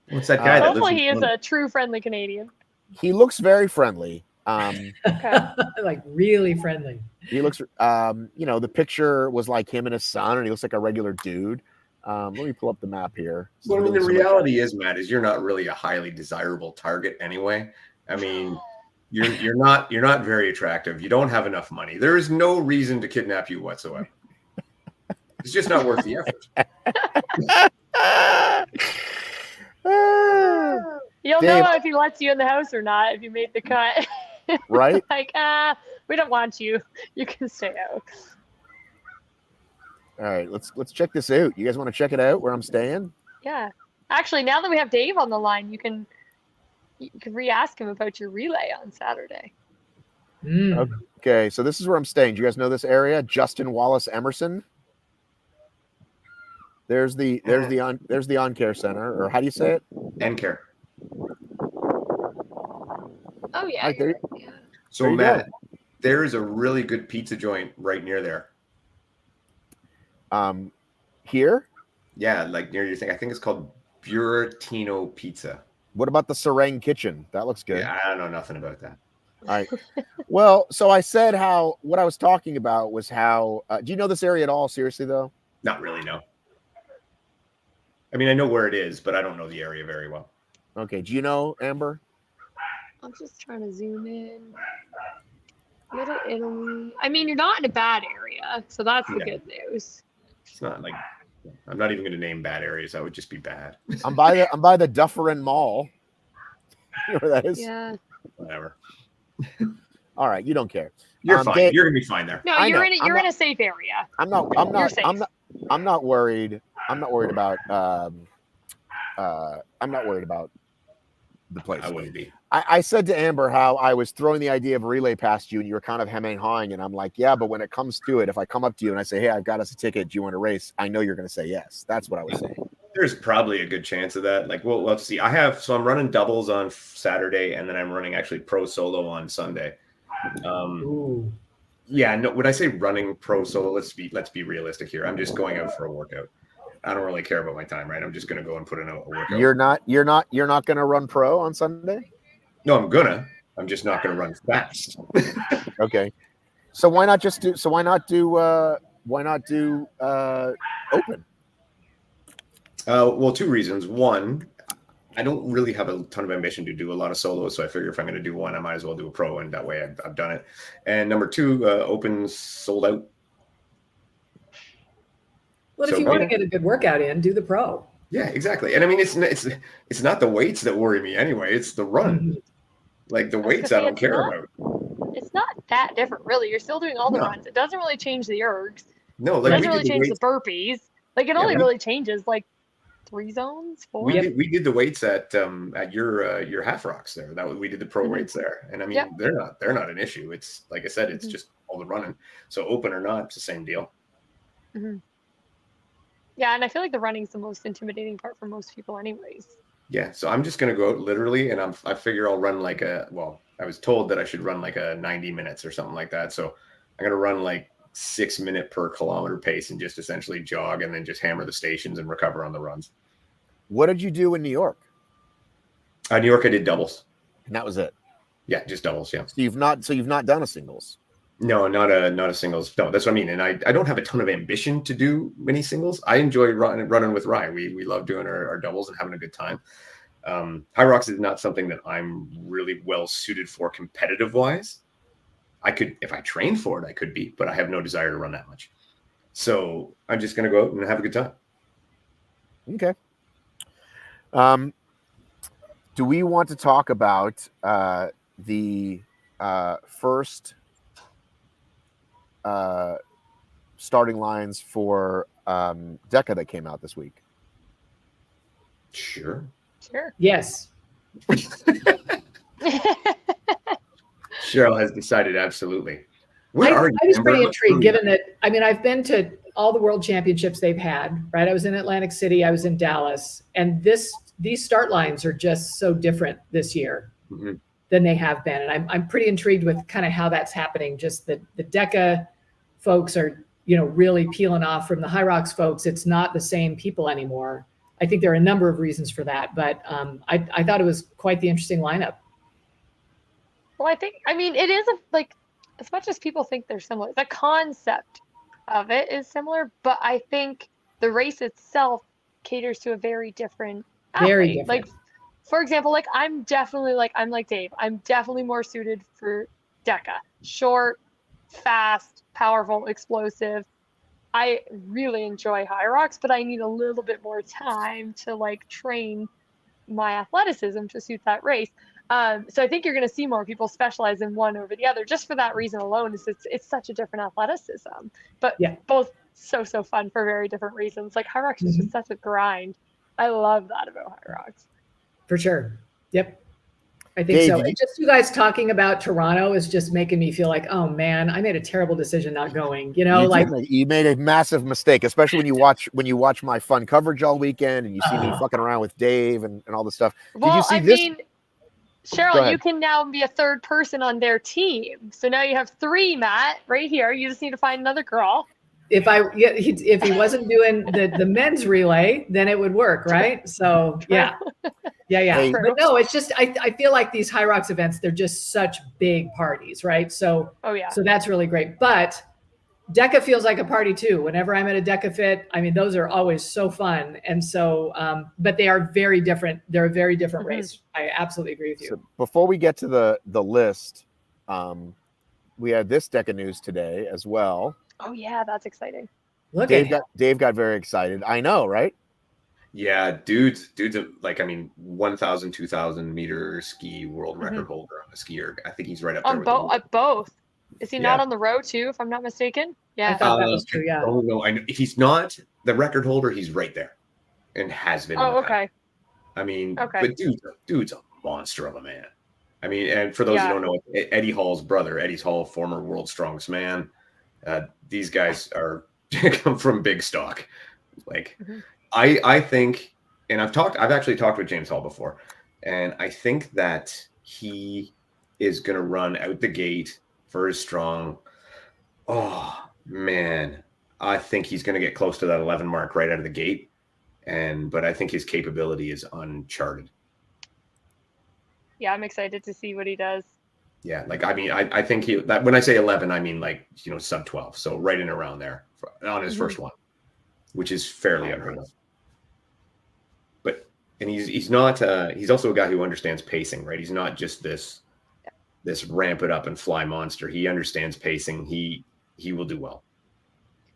What's that guy? Hopefully, he is a true friendly Canadian. He looks very friendly. Okay. Like really friendly. He looks, the picture was like him and his son, and he looks like a regular dude. Let me pull up the map here. Well, I mean, the reality is, Matt, is you're not really a highly desirable target anyway. I mean, you're not very attractive. You don't have enough money. There is no reason to kidnap you whatsoever. It's just not worth the effort. You'll know if he lets you in the house or not, if you made the cut. Right? Like, we don't want you. You can stay out. All right, let's check this out. You guys want to check it out where I'm staying? Yeah. Actually, now that we have Dave on the line, you can re-ask him about your relay on Saturday. Okay, so this is where I'm staying. Do you guys know this area? Justin Wallace Emerson. There's the on-care center, or how do you say it? N-care. Oh yeah. Right, so Matt, there is a really good pizza joint right near there. Here? Yeah, like near your thing. I think it's called Buratino Pizza. What about the Serang Kitchen? That looks good. Yeah, I don't know nothing about that. All right. Well, so I said what I was talking about was how. Do you know this area at all? Seriously, though? Not really, no. I mean, I know where it is, but I don't know the area very well. Okay. Do you know, Amber? I'm just trying to zoom in. Little Italy. I mean, you're not in a bad area, so that's the good news. It's not like I'm not even going to name bad areas. That would just be bad. I'm by the Dufferin Mall. You know where that is? Yeah. Whatever. All right, you don't care. You're fine. Dave, you're gonna be fine there. No, you're in a safe area. I'm not worried. I'm not worried about the place. I wouldn't be. I said to Amber how I was throwing the idea of a relay past you, and you were kind of hemming and hawing, and I'm like, yeah, but when it comes to it, if I come up to you and I say, hey, I've got us a ticket, do you want to race? I know you're going to say yes. That's what I was saying. There's probably a good chance of that. Like, well, let's see. I'm running doubles on Saturday, and then I'm running actually pro solo on Sunday. Yeah, no. When I say running pro solo, let's be realistic here. I'm just going out for a workout. I don't really care about my time, right? I'm just going to go and put in a workout. You're not going to run pro on Sunday? No, I'm just not going to run fast. Okay. So why not do open? Well, two reasons. One, I don't really have a ton of ambition to do a lot of solos, so I figure if I'm going to do one, I might as well do a pro, and that way I've done it. And number two, open's sold out. Well, if you want to get a good workout in, do the pro. Yeah, exactly. And I mean, it's not the weights that worry me anyway. It's the run. Mm-hmm. Like the weights, I don't care about. It's not that different, really. You're still doing all the runs. It doesn't really change the ergs. No, like it doesn't really change the burpees. Like it only really changes like 3 zones, 4. We did the weights at your HYROX there. We did the pro weights there, and I mean they're not an issue. It's like I said, it's just all the running. So open or not, it's the same deal. Mm-hmm. Yeah, and I feel like the running's the most intimidating part for most people, anyways. Yeah, so I'm just gonna go out literally, and I figure I'll run like I was told that I should run like a 90 minutes or something like that. So I'm gonna run like 6 minute per kilometer pace and just essentially jog and then just hammer the stations and recover on the runs. What did you do in New York? New York, I did doubles. And that was it. Yeah, just doubles. Yeah. So you've not done a singles. No, not a singles. No, that's what I mean. And I don't have a ton of ambition to do many singles. I enjoy running with Rye. We love doing our doubles and having a good time. HYROX is not something that I'm really well suited for competitive wise. I could, if I trained for it, I could be, but I have no desire to run that much. So I'm just going to go out and have a good time. Okay. Do we want to talk about the first starting lines for DEKA that came out this week? Sure. Yes. Cheryl has decided absolutely. I was pretty intrigued, given that, I mean, I've been to all the world championships they've had, right? I was in Atlantic City, I was in Dallas, and these start lines are just so different this year than they have been. And I'm pretty intrigued with kind of how that's happening. Just the DEKA folks are, really peeling off from the HYROX folks. It's not the same people anymore. I think there are a number of reasons for that, but I thought it was quite the interesting lineup. Well, it is as much as people think they're similar, the concept of it is similar, but I think the race itself caters to a very different athlete. Very different. Like, for example, I'm like Dave. I'm definitely more suited for DEKA. Short, fast, powerful, explosive. I really enjoy HYROX, but I need a little bit more time to train my athleticism to suit that race. So I think you're going to see more people specialize in one over the other, just for that reason alone. It's such a different athleticism, but both so fun for very different reasons. Like HYROX is just such a grind. I love that about HYROX. For sure. Yep. I think Dave, so. And just you guys talking about Toronto is just making me feel like, oh man, I made a terrible decision not going. You made a massive mistake, especially when you watch my fun coverage all weekend and you see me fucking around with Dave and all this stuff. Well, did you see this? Cheryl, you can now be a third person on their team. So now you have 3, Matt, right here. You just need to find another girl. If he wasn't doing the men's relay, then it would work, right? So yeah. Hey, but no, it's just I feel like these HYROX events, they're just such big parties, right? So so that's really great. But DEKA feels like a party too. Whenever I'm at a DEKA fit, I mean, those are always so fun. And so, but they are very different. They're a very different race. I absolutely agree with you. So before we get to the list, we had this DEKA news today as well. Oh yeah, that's exciting. Look Dave at got very excited. I know, right? Yeah, dude's like, I mean, 1,000, 2,000 meter ski world record holder on a skier. I think he's right up there on with both. Is he Yeah. not on the row too, if I'm not mistaken? I Yeah. thought that was true. Yeah. Oh no, I know if he's not the record holder, he's right there, and has been. Oh, okay. I mean, Okay. but dude's a monster of a man. I mean, and for those who don't know, Eddie Hall's brother, Eddie's Hall, former world's strongest man. These guys are come from big stock. Like, I think, and I've actually talked with James Hall before, and I think that he is going to run out the gate very strong. Oh man, I think he's going to get close to that 11 mark right out of the gate, but I think his capability is uncharted. Yeah, I'm excited to see what he does. Yeah, like, I mean, I think that when I say 11, I mean, like, sub 12, so right in around there on his first one, which is fairly unheard of. And he's not he's also a guy who understands pacing, right? He's not just this ramp it up and fly monster. He understands pacing. He will do well.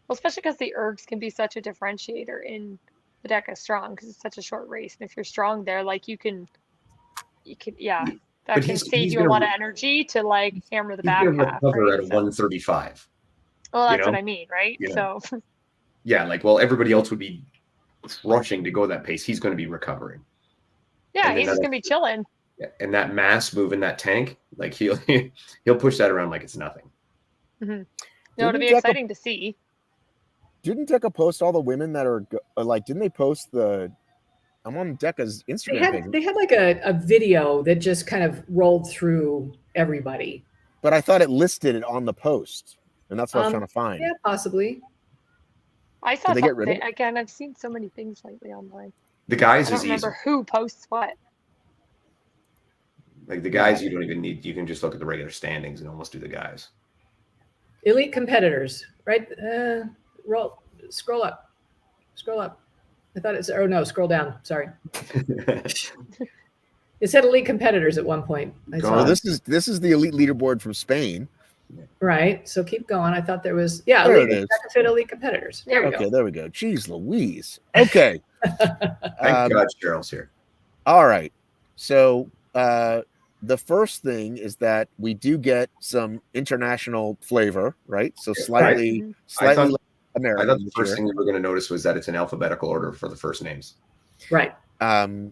Well, especially because the ergs can be such a differentiator in the DEKA strong, because it's such a short race, and if you're strong there, like you can that can save you a lot of energy to like hammer the back half. Right? At 135. Well, that's what I mean, right? So yeah, like, well, everybody else would be rushing to go that pace. He's going to be recovering. Yeah, he's just going to be chilling. And that mass move in that tank, like he'll push that around like it's nothing. No, it'll be exciting to see. Didn't DEKA post all the women that are like? Didn't they post the? I'm on DEKA's Instagram page. They had like a video that just kind of rolled through everybody. But I thought it listed it on the post, and that's what I was trying to find. Yeah, possibly. I saw Did they get rid of it? Again, I've seen so many things lately online. The guys I don't remember who posts what. Like the guys, you don't even need. You can just look at the regular standings and almost do the guys. Elite competitors, right? Scroll up. I thought it's. Oh no, scroll down. Sorry. It said elite competitors at one point. This is the elite leaderboard from Spain. Right. So keep going. I thought there was elite competitors. There we go. Okay, there we go. Jeez Louise. Okay. Thank God Cheryl's here. All right. So the first thing is that we do get some international flavor, right? So slightly American. I thought the first thing we were going to notice was that it's in alphabetical order for the first names. Right. The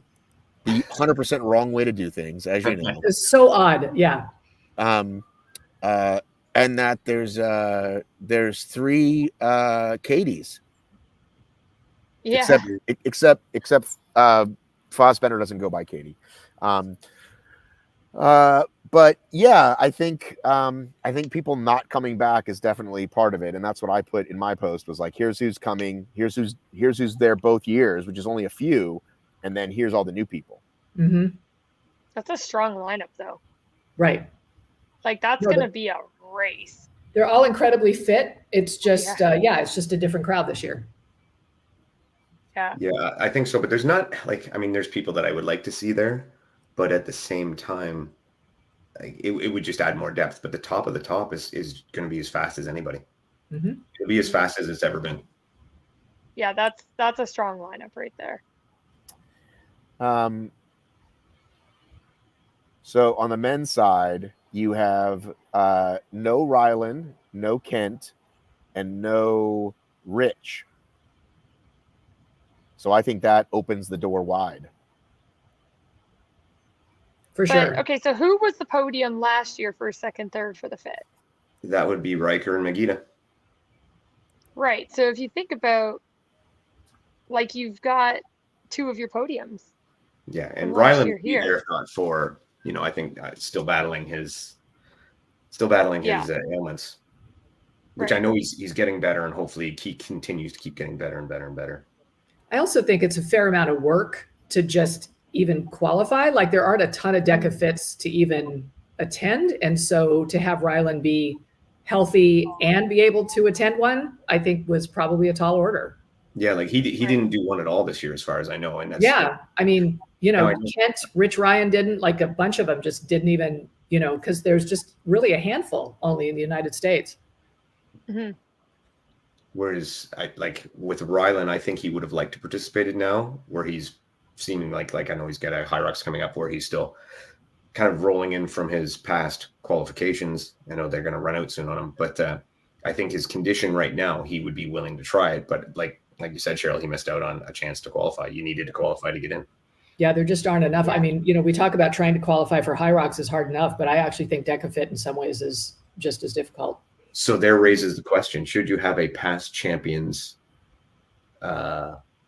100% wrong way to do things, as you know. It's so odd. Yeah. And that there's 3 Katies. Yeah. Except Fassbender doesn't go by Katie. But yeah, I think people not coming back is definitely part of it, and that's what I put in my post was like, here's who's coming, here's who's there both years, which is only a few, and then here's all the new people. Mm-hmm. That's a strong lineup, though. Right. Like that's going to be a race. They're all incredibly fit. It's just it's just a different crowd this year. Yeah, I think so. But there's not there's people that I would like to see there, but at the same time, it would just add more depth. But the top of the top is going to be as fast as anybody. Mm-hmm. It'll be as fast as it's ever been. Yeah, that's a strong lineup right there. So on the men's side, you have no Ryland, no Kent, and no Rich. So I think that opens the door wide. For sure. Okay, so who was the podium last year for second, third for the fit? That would be Riker and Megiddo. Right. So if you think about, like, you've got 2 of your podiums. Yeah, and Ryland would be there if not for, I think still battling his ailments, which I know he's getting better, and hopefully he continues to keep getting better and better and better. I also think it's a fair amount of work to just even qualify. Like there aren't a ton of DEKA fits to even attend. And so to have Ryland be healthy and be able to attend one, I think was probably a tall order. Yeah, like he didn't do one at all this year, as far as I know. And that's I mean, Kent, Rich Ryan didn't, like a bunch of them just didn't even, because there's just really a handful only in the United States. Mm-hmm. Whereas with Rylan, I think he would have liked to participated now, where he's seeming like I know he's got a HYROX coming up where he's still kind of rolling in from his past qualifications. I know they're going to run out soon on him, but I think his condition right now, he would be willing to try it. But like you said, Cheryl, he missed out on a chance to qualify. You needed to qualify to get in. Yeah, there just aren't enough. I mean, we talk about trying to qualify for HYROX is hard enough, but I actually think DEKA Fit in some ways is just as difficult. So there raises the question: should you have a past champions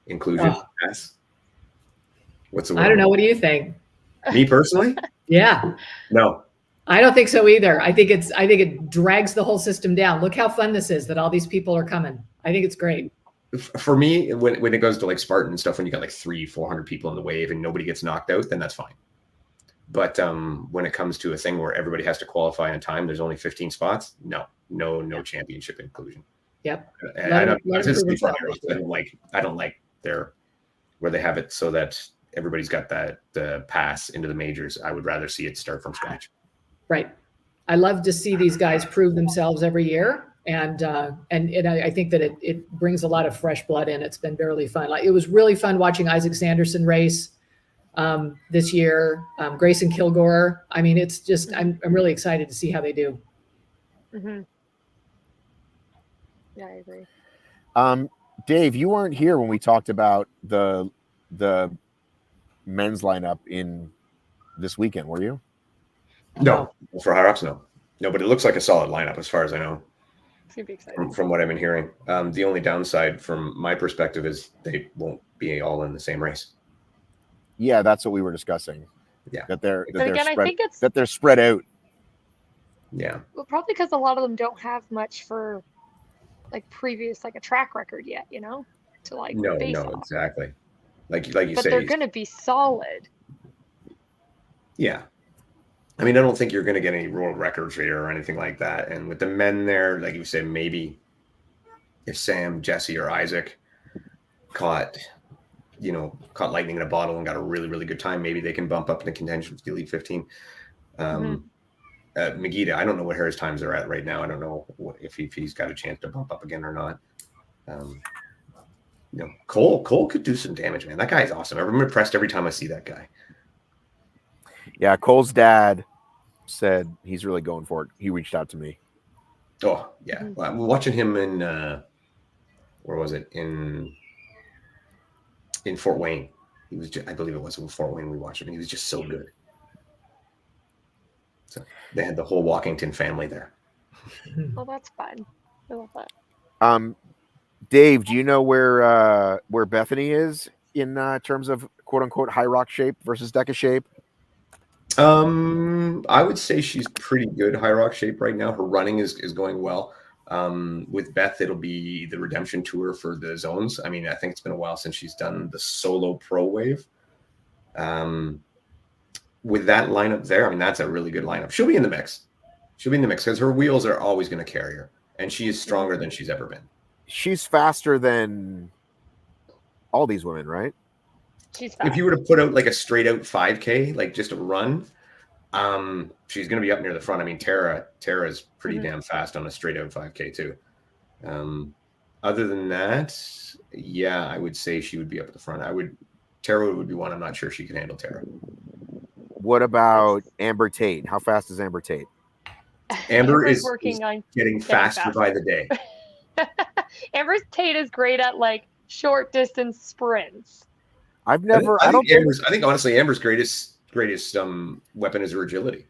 inclusion pass? What's the word? I don't know. What do you think? Me personally? Yeah. No. I don't think so either. I think it drags the whole system down. Look how fun this is that all these people are coming. I think it's great. For me, when it goes to like Spartan and stuff, when you got like 300-400 people in the wave and nobody gets knocked out, then that's fine. But when it comes to a thing where everybody has to qualify on time, there's only 15 spots. No championship inclusion. Yep. And I don't like their where they have it so that everybody's got the pass into the majors. I would rather see it start from scratch. Right. I love to see these guys prove themselves every year. And I think that it brings a lot of fresh blood in. It's been really fun. Like, it was really fun watching Isaac Sanderson race this year. Grayson Kilgore. I mean, it's just I'm really excited to see how they do. Mm-hmm. Yeah, I agree. Dave, you weren't here when we talked about the men's lineup in this weekend, were you? No, for HYROX, no, but it looks like a solid lineup as far as I know. It's gonna be exciting. From what I've been hearing. The only downside from my perspective is they won't be all in the same race. Yeah, that's what we were discussing. Yeah, that they're spread out. Yeah, well, probably because a lot of them don't have much for like previous like a track record yet, to like base off. Exactly. Like you say, but they're going to be solid. Yeah. I mean, I don't think you're going to get any world records here or anything like that. And with the men there, like you said, maybe if Sam, Jesse, or Isaac caught lightning in a bottle and got a really, really good time, maybe they can bump up into contention with the Elite 15. Megita, I don't know what his times are at right now. I don't know if he's got a chance to bump up again or not. Cole could do some damage, man. That guy's awesome. I'm impressed every time I see that guy. Yeah, Cole's dad said he's really going for it. He reached out to me. Oh, yeah. Well, I'm watching him in where was it? In Fort Wayne. He was I believe it was in Fort Wayne we watched him. He was just so good. So they had the whole Walkington family there. Oh, that's fun. I love that. Dave, do you know where Bethany is in terms of quote unquote HYROX shape versus DEKA shape? I would say she's pretty good HYROX shape right now. Her running is going well. With Beth, it'll be the redemption tour for the zones. I mean, I think it's been a while since she's done the solo pro wave. With that lineup there, I mean, that's a really good lineup. She'll be in the mix. Because her wheels are always going to carry her, and she is stronger than she's ever been. She's faster than all these women, right? She's fast. If you were to put out like a straight out 5K, like just a run, she's going to be up near the front. I mean, Tara is pretty damn fast on a straight out 5K too. Other than that, yeah, I would say she would be up at the front. Tara would be one. I'm not sure she can handle Tara. What about Amber Tate? How fast is Amber Tate? Amber is getting faster by the day. Amber Tate is great at like short distance sprints. I think honestly, Amber's greatest weapon is her agility.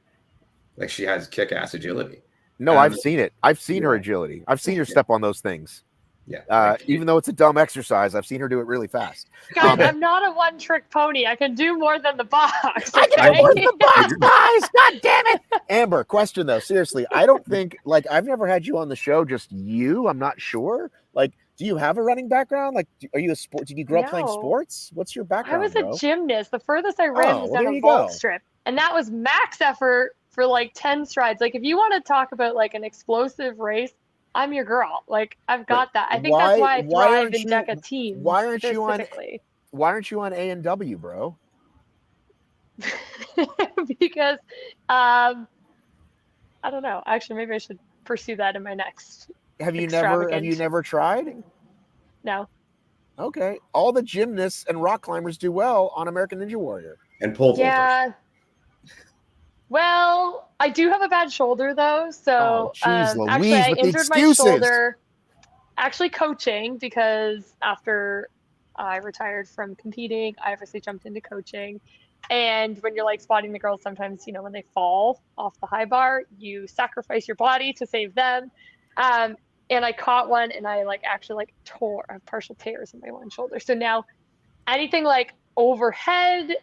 Like, she has kick-ass agility. No, I've seen it. I've seen her agility. I've seen her step on those things. Yeah. Even though it's a dumb exercise, I've seen her do it really fast. Guys, I'm not a one-trick pony. I can do more than the box. I can do more than the box, guys. God damn it. Amber, question though. Seriously, I don't think, like, I've never had you on the show, just you. I'm not sure. Like, do you have a running background? Like, are you a sport? Did you grow up playing sports? What's your background? I was a gymnast. The furthest I ran was on a vault strip. And that was max effort for like 10 strides. Like, if you want to talk about like an explosive race, I'm your girl. Like, I've got that. I think that's why I thrive in DEKA teams. Why aren't you on A&W, bro? Because I don't know. Actually, maybe I should pursue that in my next have you never tried? No. Okay. All the gymnasts and rock climbers do well on American Ninja Warrior. And pole vaulters. Yeah. Well, I do have a bad shoulder though, so actually I injured my shoulder actually coaching, because after I retired from competing, I obviously jumped into coaching. And when you're like spotting the girls, sometimes, you know, when they fall off the high bar, you sacrifice your body to save them. And I caught one, and I actually tore partial tears in my one shoulder. So now anything overhead,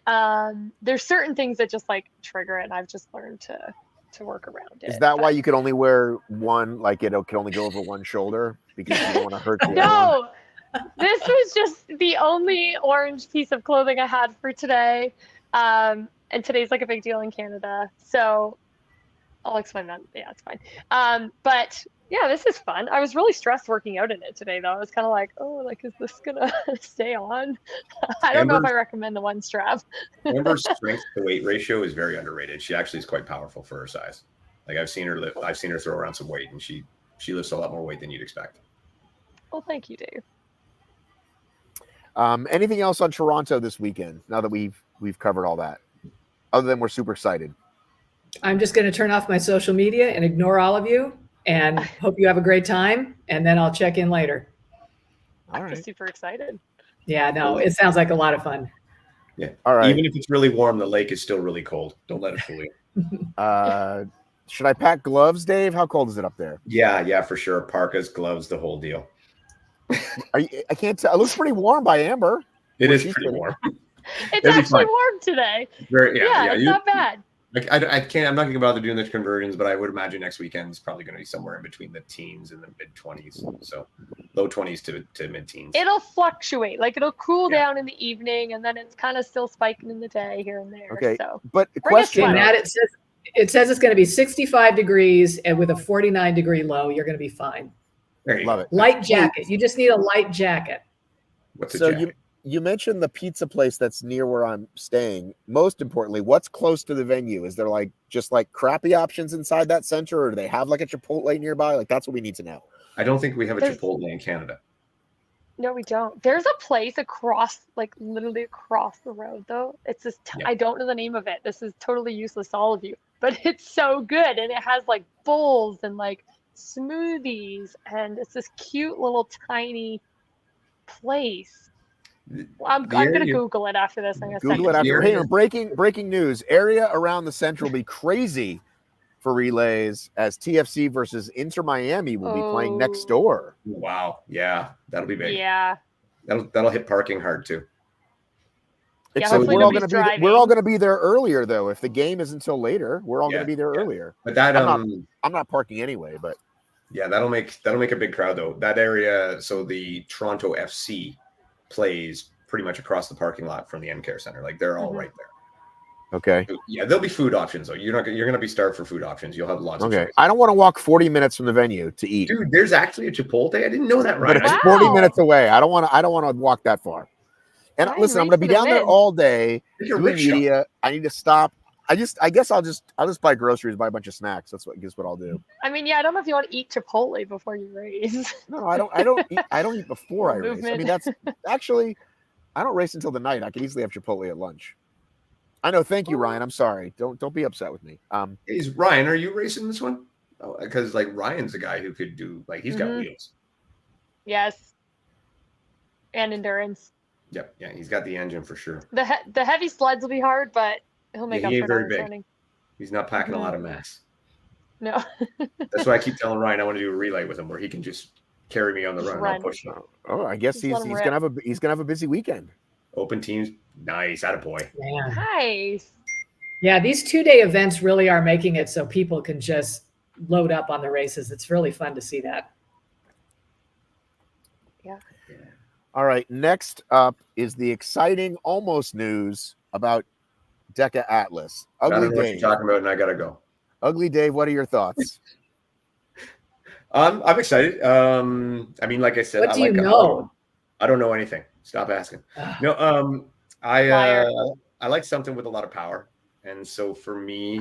there's certain things that just trigger it, and I've just learned to work around it. Is that why you could only wear one, it could only go over one shoulder, because you don't want to hurt the other one? This was just the only orange piece of clothing I had for today. And today's a big deal in Canada, so I'll explain that. Yeah, it's fine. But yeah, this is fun. I was really stressed working out in it today, though. I was kind of is this gonna stay on? I don't know if I recommend the one strap. Amber's strength to weight ratio is very underrated. She actually is quite powerful for her size. I've seen her throw around some weight, and she lifts a lot more weight than you'd expect. Well, thank you, Dave. Anything else on Toronto this weekend, now that we've covered all that, other than we're super excited? I'm just going to turn off my social media and ignore all of you, and hope you have a great time, and then I'll check in later. I'm just super excited. Yeah, no, it sounds like a lot of fun. Yeah. All right. Even if it's really warm, the lake is still really cold. Don't let it fool you. Should I pack gloves, Dave? How cold is it up there? Yeah, for sure. Parkas, gloves, the whole deal. I can't tell. It looks pretty warm by Amber. It is pretty warm. It's actually warm today. It's not bad. I can't. I'm not going to bother doing the conversions, but I would imagine next weekend is probably going to be somewhere in between the teens and the mid 20s. So low 20s to mid teens. It'll fluctuate. It'll cool down in the evening, and then it's kind of still spiking in the day here and there. Okay. So, but the question, Matt, it says it's going to be 65 degrees and with a 49-degree low. You're going to be fine. Love it. Light jacket. You just need a light jacket. What's a jacket? You mentioned the pizza place that's near where I'm staying. Most importantly, what's close to the venue? Is there just crappy options inside that center, or do they have a Chipotle nearby? That's what we need to know. I don't think we have a Chipotle in Canada. No, we don't. There's a place across, literally across the road, though. It's this. I don't know the name of it. This is totally useless to all of you, but it's so good, and it has bowls and smoothies, and it's this cute little tiny place. I'm gonna Google it after this. Google it after. Hey, breaking news: area around the Central will be crazy for relays as TFC versus Inter Miami will be playing next door. Wow, yeah, that'll be big. Yeah, that'll hit parking hard too. So we're all going to be there earlier, though. If the game is until later, we're all going to be there earlier. But that I'm not parking anyway. But yeah, that'll make a big crowd though. That area. So the Toronto FC plays pretty much across the parking lot from the NCare Center. They're all right there. Okay. Yeah, there'll be food options though. You're going to be starved for food options. You'll have lots. Okay. I don't want to walk 40 minutes from the venue to eat. Dude, there's actually a Chipotle. I didn't know that. Right. But it's 40 minutes away. I don't want to walk that far. And listen, I'm going to be down there all day doing media. I need to stop. I guess I'll just buy groceries, buy a bunch of snacks. That's what I'll do. I mean, I don't know if you want to eat Chipotle before you race. No, I don't eat before I race. I mean, that's actually, I don't race until the night. I could easily have Chipotle at lunch. I know. Thank you, Ryan. I'm sorry. Don't be upset with me. Is Ryan? Are you racing this one? Because Ryan's a guy who could do he's got wheels. Yes. And endurance. Yep. Yeah, he's got the engine for sure. The heavy sleds will be hard, but he'll make up for it on running. He's not packing a lot of mass. No. That's why I keep telling Ryan I want to do a relay with him where he can just carry me on the run. I'll push him. Oh, I guess he's gonna have a busy weekend. Open teams, nice, attaboy. Yeah. Nice. Yeah, these 2-day events really are making it so people can just load up on the races. It's really fun to see that. Yeah. All right, next up is the exciting almost news about DEKA Atlas. Ugly Dave. What you're talking about, and I gotta go. Ugly Dave, what are your thoughts? I'm excited. I mean, like I said, what do you know? I don't know anything. Stop asking. No, I like something with a lot of power, and so for me,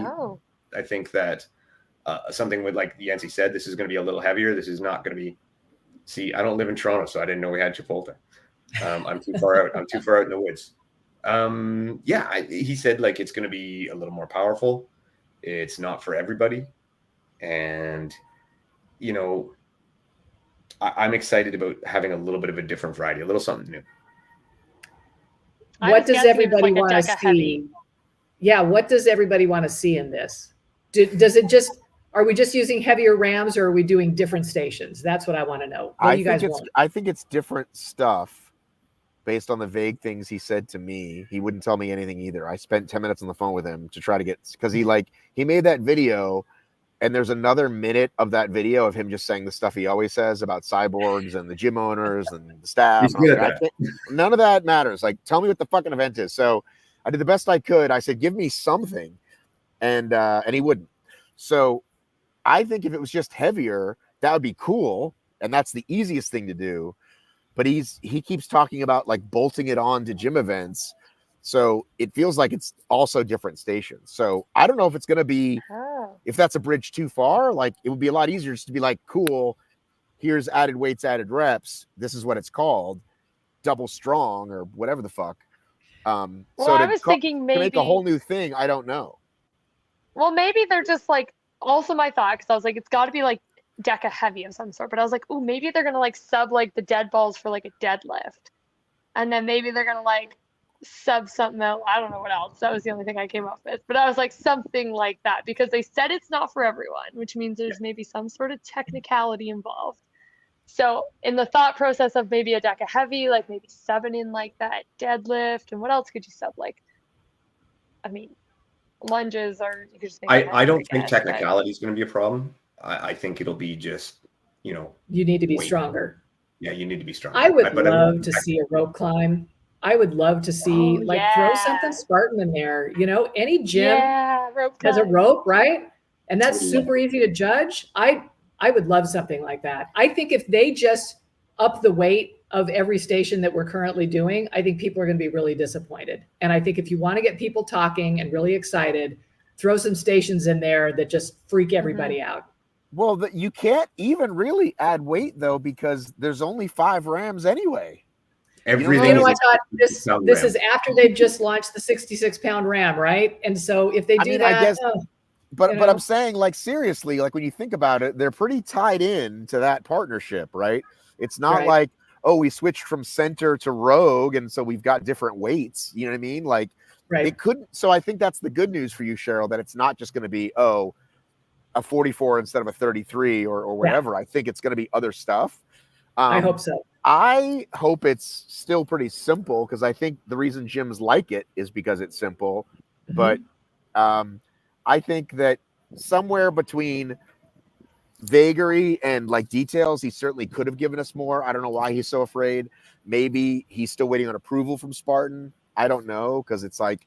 I think that something with, like Yancy said, this is going to be a little heavier. This is not going to be. See, I don't live in Toronto, so I didn't know we had Chipotle. I'm too far out. I'm too far out in the woods. He said like it's going to be a little more powerful. It's not for everybody, and you know, I'm excited about having a little bit of a different variety, a little something new. What does everybody want to see? Yeah, what does everybody want to see in this? Does it just, are we just using heavier rams, or are we doing different stations? That's what I want to know. What do you guys want? I think it's different stuff based on the vague things he said to me. He wouldn't tell me anything either. I spent 10 minutes on the phone with him to try to get, because he made that video, and there's another minute of that video of him just saying the stuff he always says about cyborgs and the gym owners and the staff. None of that matters. Like, tell me what the fucking event is. So I did the best I could. I said, give me something. And he wouldn't. So I think if it was just heavier, that would be cool. And that's the easiest thing to do. But he keeps talking about like bolting it on to gym events. So it feels like it's also different stations. So I don't know if it's going to be, if that's a bridge too far. Like, it would be a lot easier just to be like, cool, here's added weights, added reps. This is what it's called, double strong or whatever the fuck. I was thinking maybe to make a whole new thing. I don't know. Well, maybe they're just like, also my thought, because I was like, it's got to be like DEKA heavy of some sort. But I was like, oh, maybe they're going to like sub like the dead balls for like a deadlift. And then maybe they're going to like sub something else. I don't know what else. That was the only thing I came up with. But I was like, something like that, because they said it's not for everyone, which means there's maybe some sort of technicality involved. So in the thought process of maybe a DEKA heavy, like maybe subbing in like that deadlift, and what else could you sub? Like, I mean, lunges, or you could just make I don't think technicality is going to be a problem. I think it'll be just, you know, you need to be stronger. Yeah, you need to be stronger. I would love to see a rope climb. I would love to see throw something Spartan in there. You know, any gym has a rope, right? And that's super easy to judge. I would love something like that. I think if they just up the weight of every station that we're currently doing, I think people are going to be really disappointed. And I think if you want to get people talking and really excited, throw some stations in there that just freak everybody out. Well, you can't even really add weight though, because there's only 5 rams anyway. Everything. I thought this is after they've just launched the 66-pound ram, right? And so if they do that, I guess. But I'm saying, like, seriously, like when you think about it, they're pretty tied in to that partnership, right? It's not like, oh, we switched from center to rogue, and so we've got different weights. You know what I mean? Like, it couldn't. So I think that's the good news for you, Cheryl, that it's not just going to be, oh, a 44 instead of a 33 or whatever. I think it's going to be other stuff. I hope so. I hope it's still pretty simple, because I think the reason gyms like it is because it's simple. But I think that somewhere between vagary and like details, he certainly could have given us more. I don't know why he's so afraid. Maybe he's still waiting on approval from Spartan. I don't know, because it's like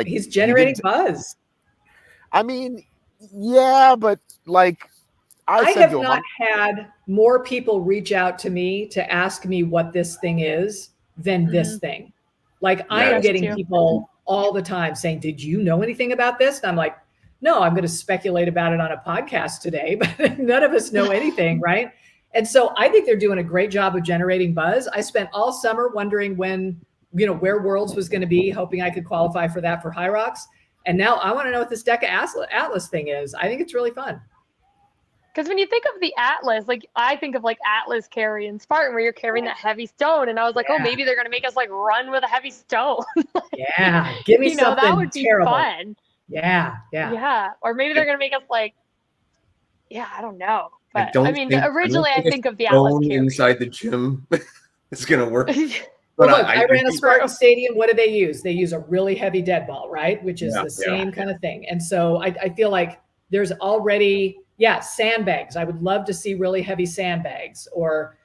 he's generating buzz. I mean, yeah, but like I have not had more people reach out to me to ask me what this thing is than this thing. Like, I am getting people all the time saying, did you know anything about this? And I'm like, no, I'm going to speculate about it on a podcast today, but none of us know anything, right? And so I think they're doing a great job of generating buzz. I spent all summer wondering when, where Worlds was going to be, hoping I could qualify for that for HYROX. And now I want to know what this DEKA Atlas thing is. I think it's really fun. Because when you think of the Atlas, like I think of like Atlas carry and Spartan, where you're carrying that heavy stone, and I was like, oh, maybe they're gonna make us like run with a heavy stone. Give me something that would be terrible. Fun. Yeah. Or maybe they're gonna make us like, I don't know. But I mean, originally I think of the Atlas carry inside the gym. It's gonna work. Well, look, I ran a Spartan Stadium. What do they use? They use a really heavy dead ball, right? Which is the same kind of thing. And so I feel like there's already sandbags. I would love to see really heavy sandbags or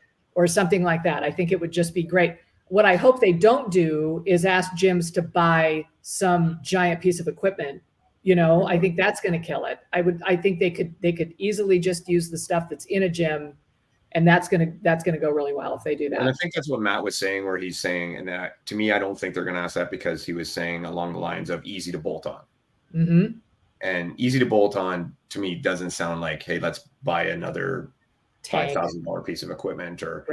something like that. I think it would just be great. What I hope they don't do is ask gyms to buy some giant piece of equipment. I think that's going to kill it. I think they could easily just use the stuff that's in a gym, and that's going to go really well if they do that. And I think that's what Matt was saying, where he's saying, and that to me, I don't think they're going to ask that, because he was saying along the lines of easy to bolt on. And easy to bolt on to me doesn't sound like, hey, let's buy another $5,000 piece of equipment or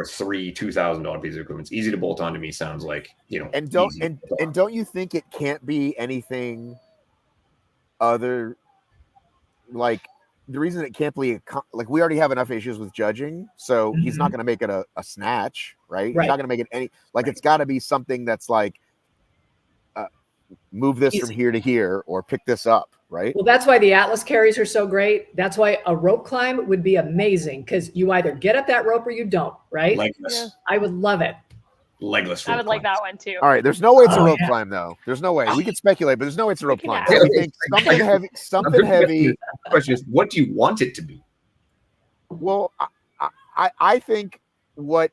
three $2,000 pieces of equipment. It's easy to bolt on to me sounds like, and don't you think it can't be anything other, like the reason it can't be like we already have enough issues with judging, so he's not going to make it a snatch, right? He's not going to make it any, like it's got to be something that's like move this from here to here or pick this up, right? Well, that's why the Atlas carries are so great. That's why a rope climb would be amazing, because you either get up that rope or you don't, right? Legless. I would love it. Legless rope I would like that one too. All right, there's no way it's a rope climb though. There's no way. We could speculate, but there's no way it's a rope climb. I think something heavy. The question is, what do you want it to be? Well, I think what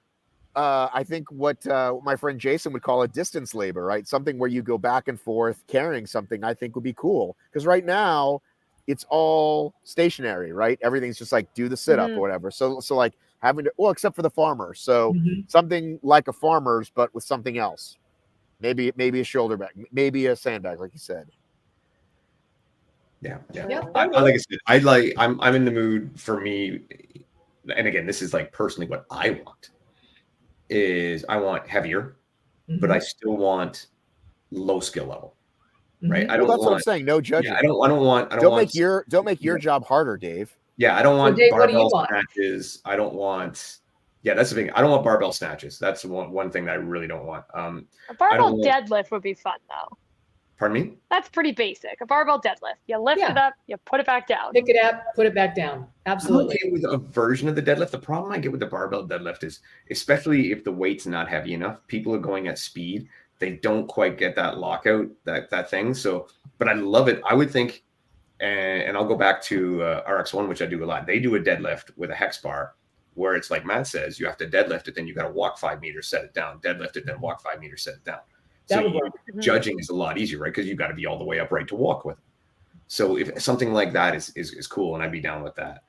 my friend Jason would call a distance labor, right? Something where you go back and forth carrying something, I think would be cool. Because right now it's all stationary, right? Everything's just like do the sit-up or whatever. So like having to, well, except for the farmer. So something like a farmer's, but with something else. Maybe a shoulder bag, maybe a sandbag, like you said. Yeah. Like I said, I'm in the mood for me. And again, this is like personally what I want. Is I want heavier, but I still want low skill level, right? I don't that's want, what I'm saying. No judging. Yeah, I don't want. Don't make your job harder, Dave. Yeah, I don't want Dave, barbell snatches. I don't want. Yeah, that's the thing. I don't want barbell snatches. That's one thing that I really don't want. A barbell deadlift would be fun though. Pardon me? That's pretty basic. A barbell deadlift. You lift it up, you put it back down. Pick it up, put it back down. Absolutely. I'm okay with a version of the deadlift. The problem I get with the barbell deadlift is, especially if the weight's not heavy enough, people are going at speed. They don't quite get that lockout, that thing. So, but I love it. I would think, and I'll go back to RX1, which I do a lot. They do a deadlift with a hex bar where it's like Matt says, you have to deadlift it, then you got to walk 5 meters, set it down, deadlift it, then walk 5 meters, set it down. So judging is a lot easier, right? Because you've got to be all the way upright to walk with it. So if something like that is cool, and I'd be down with that.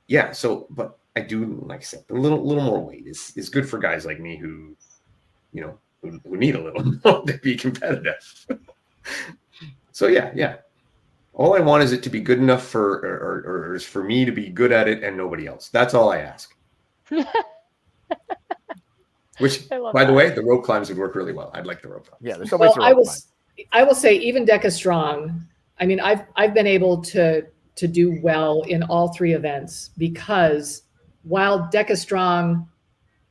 Yeah. So, but I do, like I said, a little more weight is good for guys like me who need a little to be competitive. So yeah. All I want is it to be good enough for for me to be good at it and nobody else. That's all I ask. Which, by the way, the rope climbs would work really well. I'd like the rope climbs. Yeah, there's so much rope climb. I will say, even DEKA Strong, I mean, I've been able to do well in all 3 events, because while DEKA Strong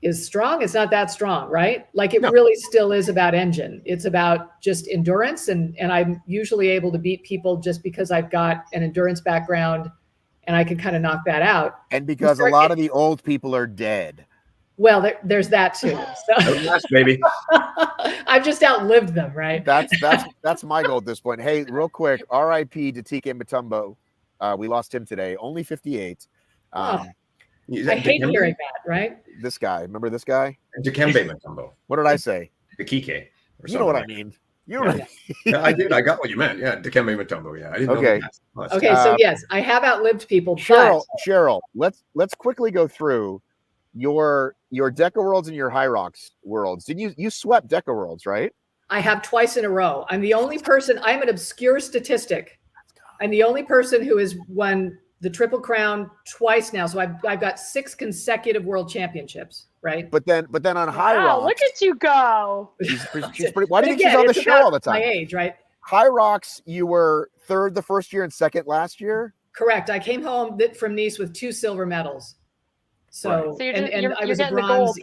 is strong, it's not that strong, right? Like it really still is about engine. It's about just endurance, and I'm usually able to beat people just because I've got an endurance background and I can kind of knock that out. And because a lot of the old people are dead. Well, there's that too. So. Yes, baby. I've just outlived them, right? That's my goal at this point. Hey, real quick, R.I.P. to TK Mutombo. We lost him today, only 58. I hate hearing that, right? This guy, remember this guy? Dikembe Mutombo. What did I say? Dikike. You know what I mean. Yeah, I did. I got what you meant. Yeah, Dikembe Mutombo. Yeah, I didn't know. Okay, so yes, I have outlived people. Cheryl, let's quickly go through your DEKA Worlds and your HYROX Worlds. Did you swept DEKA Worlds, right? I have twice in a row. I'm the only person. I'm an obscure statistic. I'm the only person who has won the Triple Crown twice now. So I've got 6 consecutive world championships, right? But then on HYROX, wow, look at you go. She's pretty. Why do you think she's on the show all the time? My age, right? HYROX, you were 3rd the first year and 2nd last year. Correct. I came home from Nice with 2 silver medals. So, and I was a bronze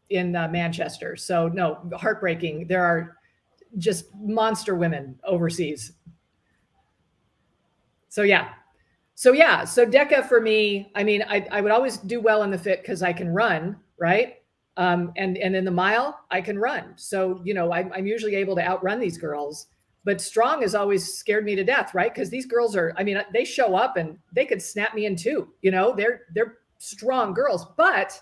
in Manchester. So no, heartbreaking. There are just monster women overseas. So DEKA for me, I mean, I would always do well in the fit because I can run, right? And in the mile, I can run. So, I'm usually able to outrun these girls. But strong has always scared me to death, right? Because these girls they show up and they could snap me in 2. They're strong girls, but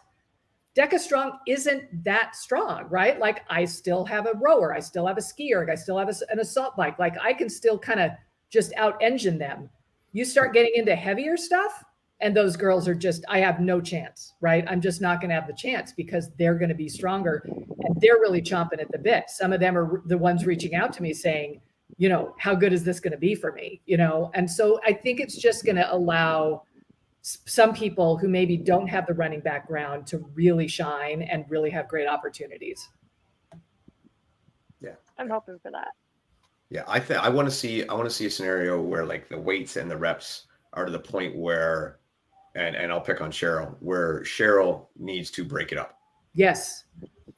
DEKA Strong isn't that strong, right? Like I still have a rower, I still have a skier, I still have an assault bike. Like I can still kind of just out engine them. You start getting into heavier stuff and those girls are I have no chance, right? I'm just not going to have the chance because they're going to be stronger and they're really chomping at the bit. Some of them are the ones reaching out to me saying, you know, how good is this going to be for me? You know, and so I think it's just going to allow some people who maybe don't have the running background to really shine and really have great opportunities. Yeah, I'm hoping for that. Yeah, I want to see a scenario where like the weights and the reps are to the point where, and I'll pick on Cheryl, where Cheryl needs to break it up. Yes.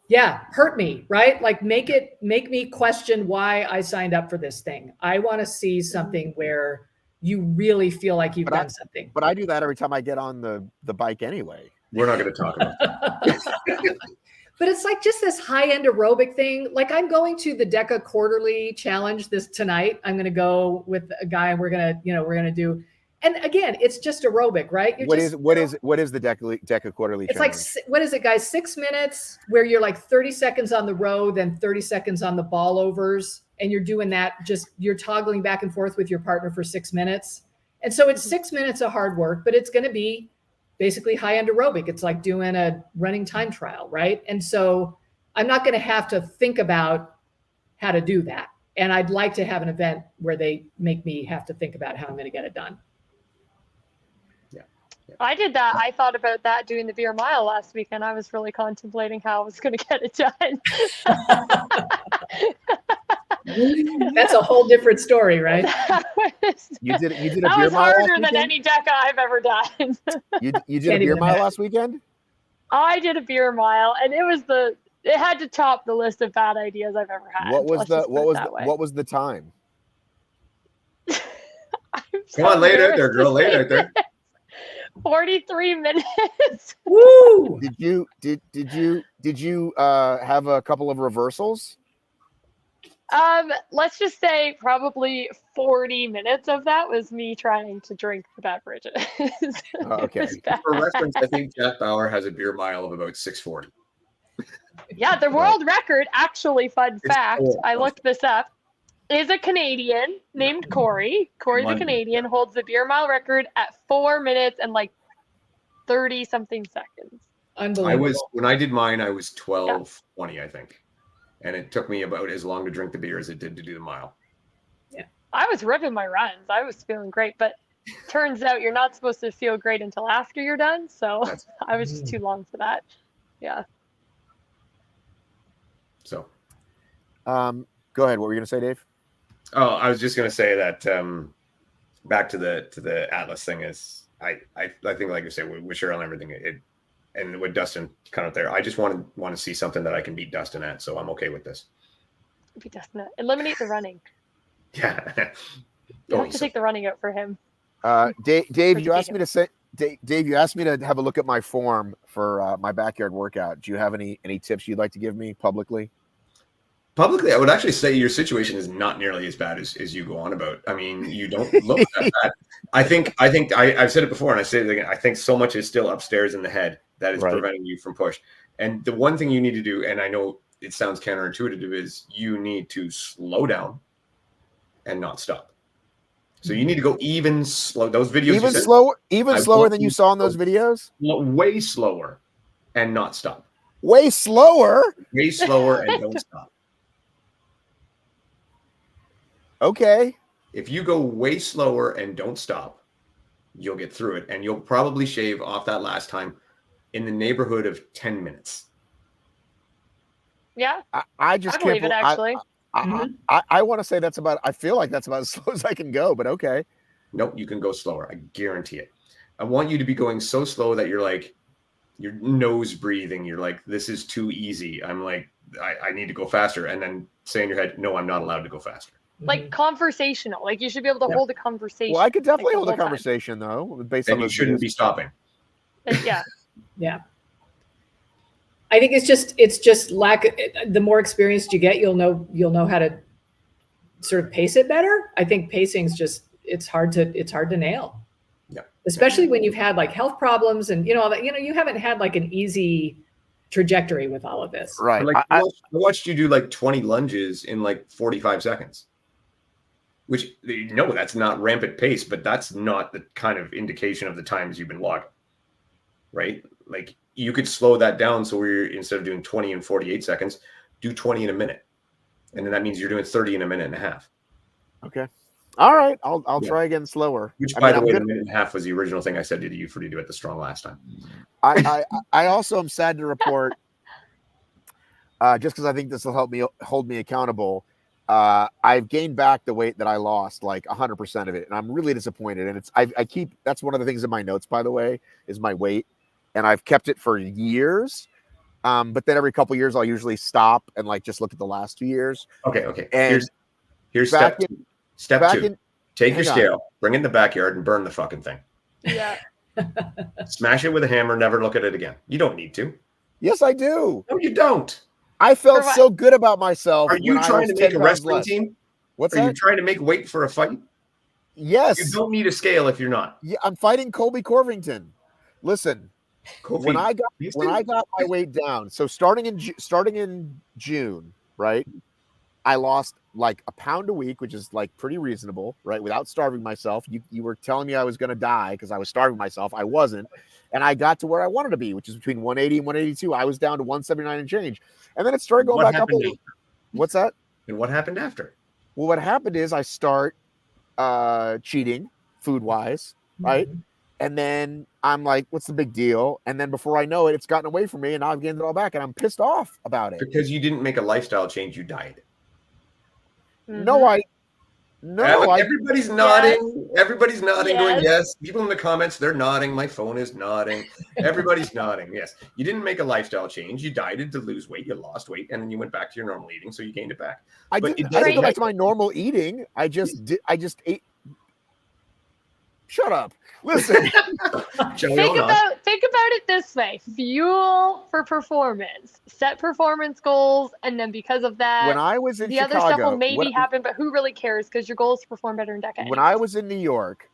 Yeah, hurt me, right? Like make me question why I signed up for this thing. I want to see something where you really feel like you've done something. But I do that every time I get on the bike anyway. We're not going to talk about that. But it's like just this high-end aerobic thing. Like I'm going to the DEKA quarterly challenge this tonight. I'm going to go with a guy and we're going to do, and again, it's just aerobic, right? What is the DEKA quarterly it's challenge? Like, what is it, guys? 6 minutes where you're like 30 seconds on the row, then 30 seconds on the ball overs. And you're doing that, you're toggling back and forth with your partner for 6 minutes. And so it's 6 minutes of hard work, but it's going to be basically high-end aerobic. It's like doing a running time trial, right? And so I'm not going to have to think about how to do that. And I'd like to have an event where they make me have to think about how I'm going to get it done. I did that. I thought about that doing the beer mile last weekend. I was really contemplating how I was going to get it done. That's a whole different story, right? You did a beer mile. That was harder than any DEKA I've ever done. You did a beer mile last weekend? I did a beer mile, and it had to top the list of bad ideas I've ever had. What was the time? Come on, lay it out there, girl. Lay it out there. 43 minutes. Woo! Did you have a couple of reversals? Let's just say probably 40 minutes of that was me trying to drink the beverages. Okay. For reference, I think Jack Bauer has a beer mile of about 6:40. Yeah, the world record, actually, fun fact, I looked this up, is a Canadian named Corey. Corey the Canadian holds the beer mile record at 4 minutes and like 30 something seconds. Unbelievable. When I did mine, I was 12:20, I think. And it took me about as long to drink the beer as it did to do the mile. Yeah. I was ripping my runs. I was feeling great, but turns out you're not supposed to feel great until after you're done. So I was just too long for that. Yeah. So go ahead. What were you going to say, Dave? Oh, I was just going to say that back to the Atlas thing is I think, like you say, with Cheryl and everything, and with Dustin kind of there, I just want to see something that I can beat Dustin at. So I'm okay with this. Beat Dustin at. Eliminate the running. Yeah. You have to take the running out for him. Dave, you asked me to say. Dave, you asked me to have a look at my form for my backyard workout. Do you have any tips you'd like to give me publicly? Publicly, I would actually say your situation is not nearly as bad as you go on about. I mean, you don't look that bad. I've said it before, and I say it again. I think so much is still upstairs in the head that is preventing you from push. And the one thing you need to do, and I know it sounds counterintuitive, is you need to slow down and not stop. So you need to go even slow. Those videos even slower than you saw in those videos. Way slower, and not stop. Way slower and don't stop. Okay. If you go way slower and don't stop, you'll get through it, and you'll probably shave off that last time in the neighborhood of 10 minutes. Yeah. I just believe it, actually. I want to say I feel like that's about as slow as I can go, but okay. Nope, you can go slower. I guarantee it. I want you to be going so slow that you're like, your nose breathing. You're like, this is too easy. I'm like, I need to go faster. And then say in your head, no, I'm not allowed to go faster. Like conversational. Like you should be able to hold a conversation. Well, I could definitely hold a conversation though, based on you shouldn't be stopping. Yeah. Yeah. I think it's just lack. The more experienced you get, you'll know how to sort of pace it better. I think pacing's just it's hard to nail. Yeah. Especially when you've had like health problems and you haven't had like an easy trajectory with all of this. Right. Like I watched you do like 20 lunges in like 45 seconds. Which that's not rampant pace, but that's not the kind of indication of the times you've been logging. Right? Like you could slow that down. So instead of doing 20 in 48 seconds, do 20 in a minute. And then that means you're doing 30 in a minute and a half. Okay. All right. I'll try again slower. Which, by the way, the minute and a half was the original thing I said to you for to do at the strong last time. I also am sad to report, just because I think this will help me hold me accountable. I've gained back the weight that I lost, like 100% of it, and I'm really disappointed. And I keep, that's one of the things in my notes, by the way, is my weight, and I've kept it for years. But then every couple of years, I'll usually stop and like just look at the last 2 years. Okay. And here's step two. Take your scale, bring it in the backyard, and burn the fucking thing. Yeah. Smash it with a hammer. Never look at it again. You don't need to. Yes, I do. No, you don't. I felt so good about myself. Are you trying to make a wrestling team? What's that? Are you trying to make weight for a fight? Yes. You don't need a scale if you're not. Yeah, I'm fighting Colby Corvington. Listen, when I got my weight down, so starting in June, right? I lost like a pound a week, which is like pretty reasonable, right? Without starving myself. You were telling me I was going to die because I was starving myself. I wasn't. And I got to where I wanted to be, which is between 180 and 182. I was down to 179 and change. And then it started going back up. What's that? And what happened after? Well, what happened is I start cheating food-wise, right? Mm-hmm. And then I'm like, what's the big deal? And then before I know it, it's gotten away from me, and now I've gained it all back, and I'm pissed off about it. Because you didn't make a lifestyle change, you dieted. Mm-hmm. Everybody's nodding. Yes. Everybody's nodding, going, yes. People in the comments, they're nodding. My phone is nodding. Everybody's nodding. Yes. You didn't make a lifestyle change. You dieted to lose weight. You lost weight, and then you went back to your normal eating, so you gained it back. I didn't go back to my normal eating. I just ate. Shut up. Listen. Think about it this way. Fuel for performance. Set performance goals, and then because of that, when I was in the Chicago, other stuff will maybe happen, but who really cares? Because your goal is to perform better in DEKA. When I was in New York,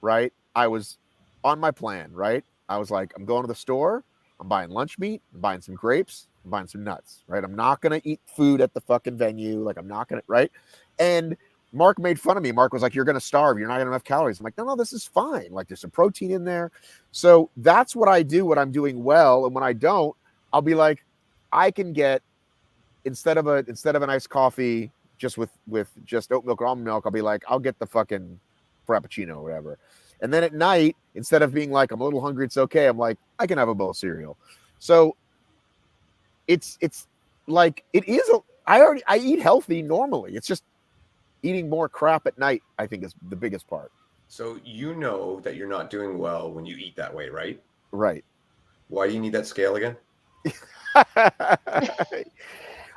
right, I was on my plan, right? I was like, I'm going to the store, I'm buying lunch meat, I'm buying some grapes, I'm buying some nuts, right? I'm not going to eat food at the fucking venue. Like, I'm not going to, right? And Mark made fun of me. Mark was like, you're going to starve. You're not going to have enough calories. I'm like, no, this is fine. Like, there's some protein in there. So that's what I do when I'm doing well. And when I don't, I'll be like, I can get, instead of an iced coffee just with just oat milk or almond milk, I'll be like, I'll get the fucking frappuccino or whatever. And then at night, instead of being like, I'm a little hungry, it's okay, I'm like, I can have a bowl of cereal. So it's like, it is, I eat healthy normally. It's just eating more crap at night, I think, is the biggest part. So you know that you're not doing well when you eat that way, right? Right. Why do you need that scale again?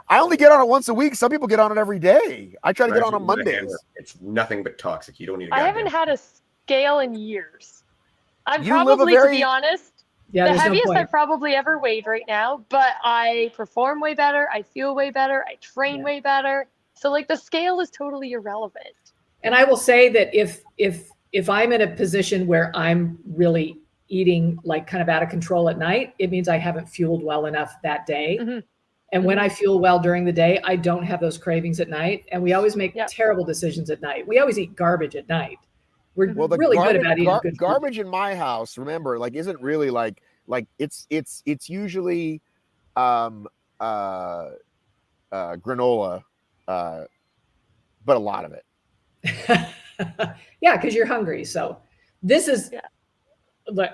I only get on it once a week. Some people get on it every day. I try to get on Mondays. It's nothing but toxic. You don't need. I haven't had a scale in years. I'm probably, to be honest, the heaviest I've probably ever weighed right now. But I perform way better. I feel way better. I train way better. So like the scale is totally irrelevant. And I will say that if I'm in a position where I'm really eating like kind of out of control at night, it means I haven't fueled well enough that day. Mm-hmm. And when I fuel well during the day, I don't have those cravings at night. And we always make terrible decisions at night. We always eat garbage at night. We're really good about eating good garbage in my house. Remember, like, isn't really like it's usually granola, but a lot of it. Yeah, because you're hungry. So this is,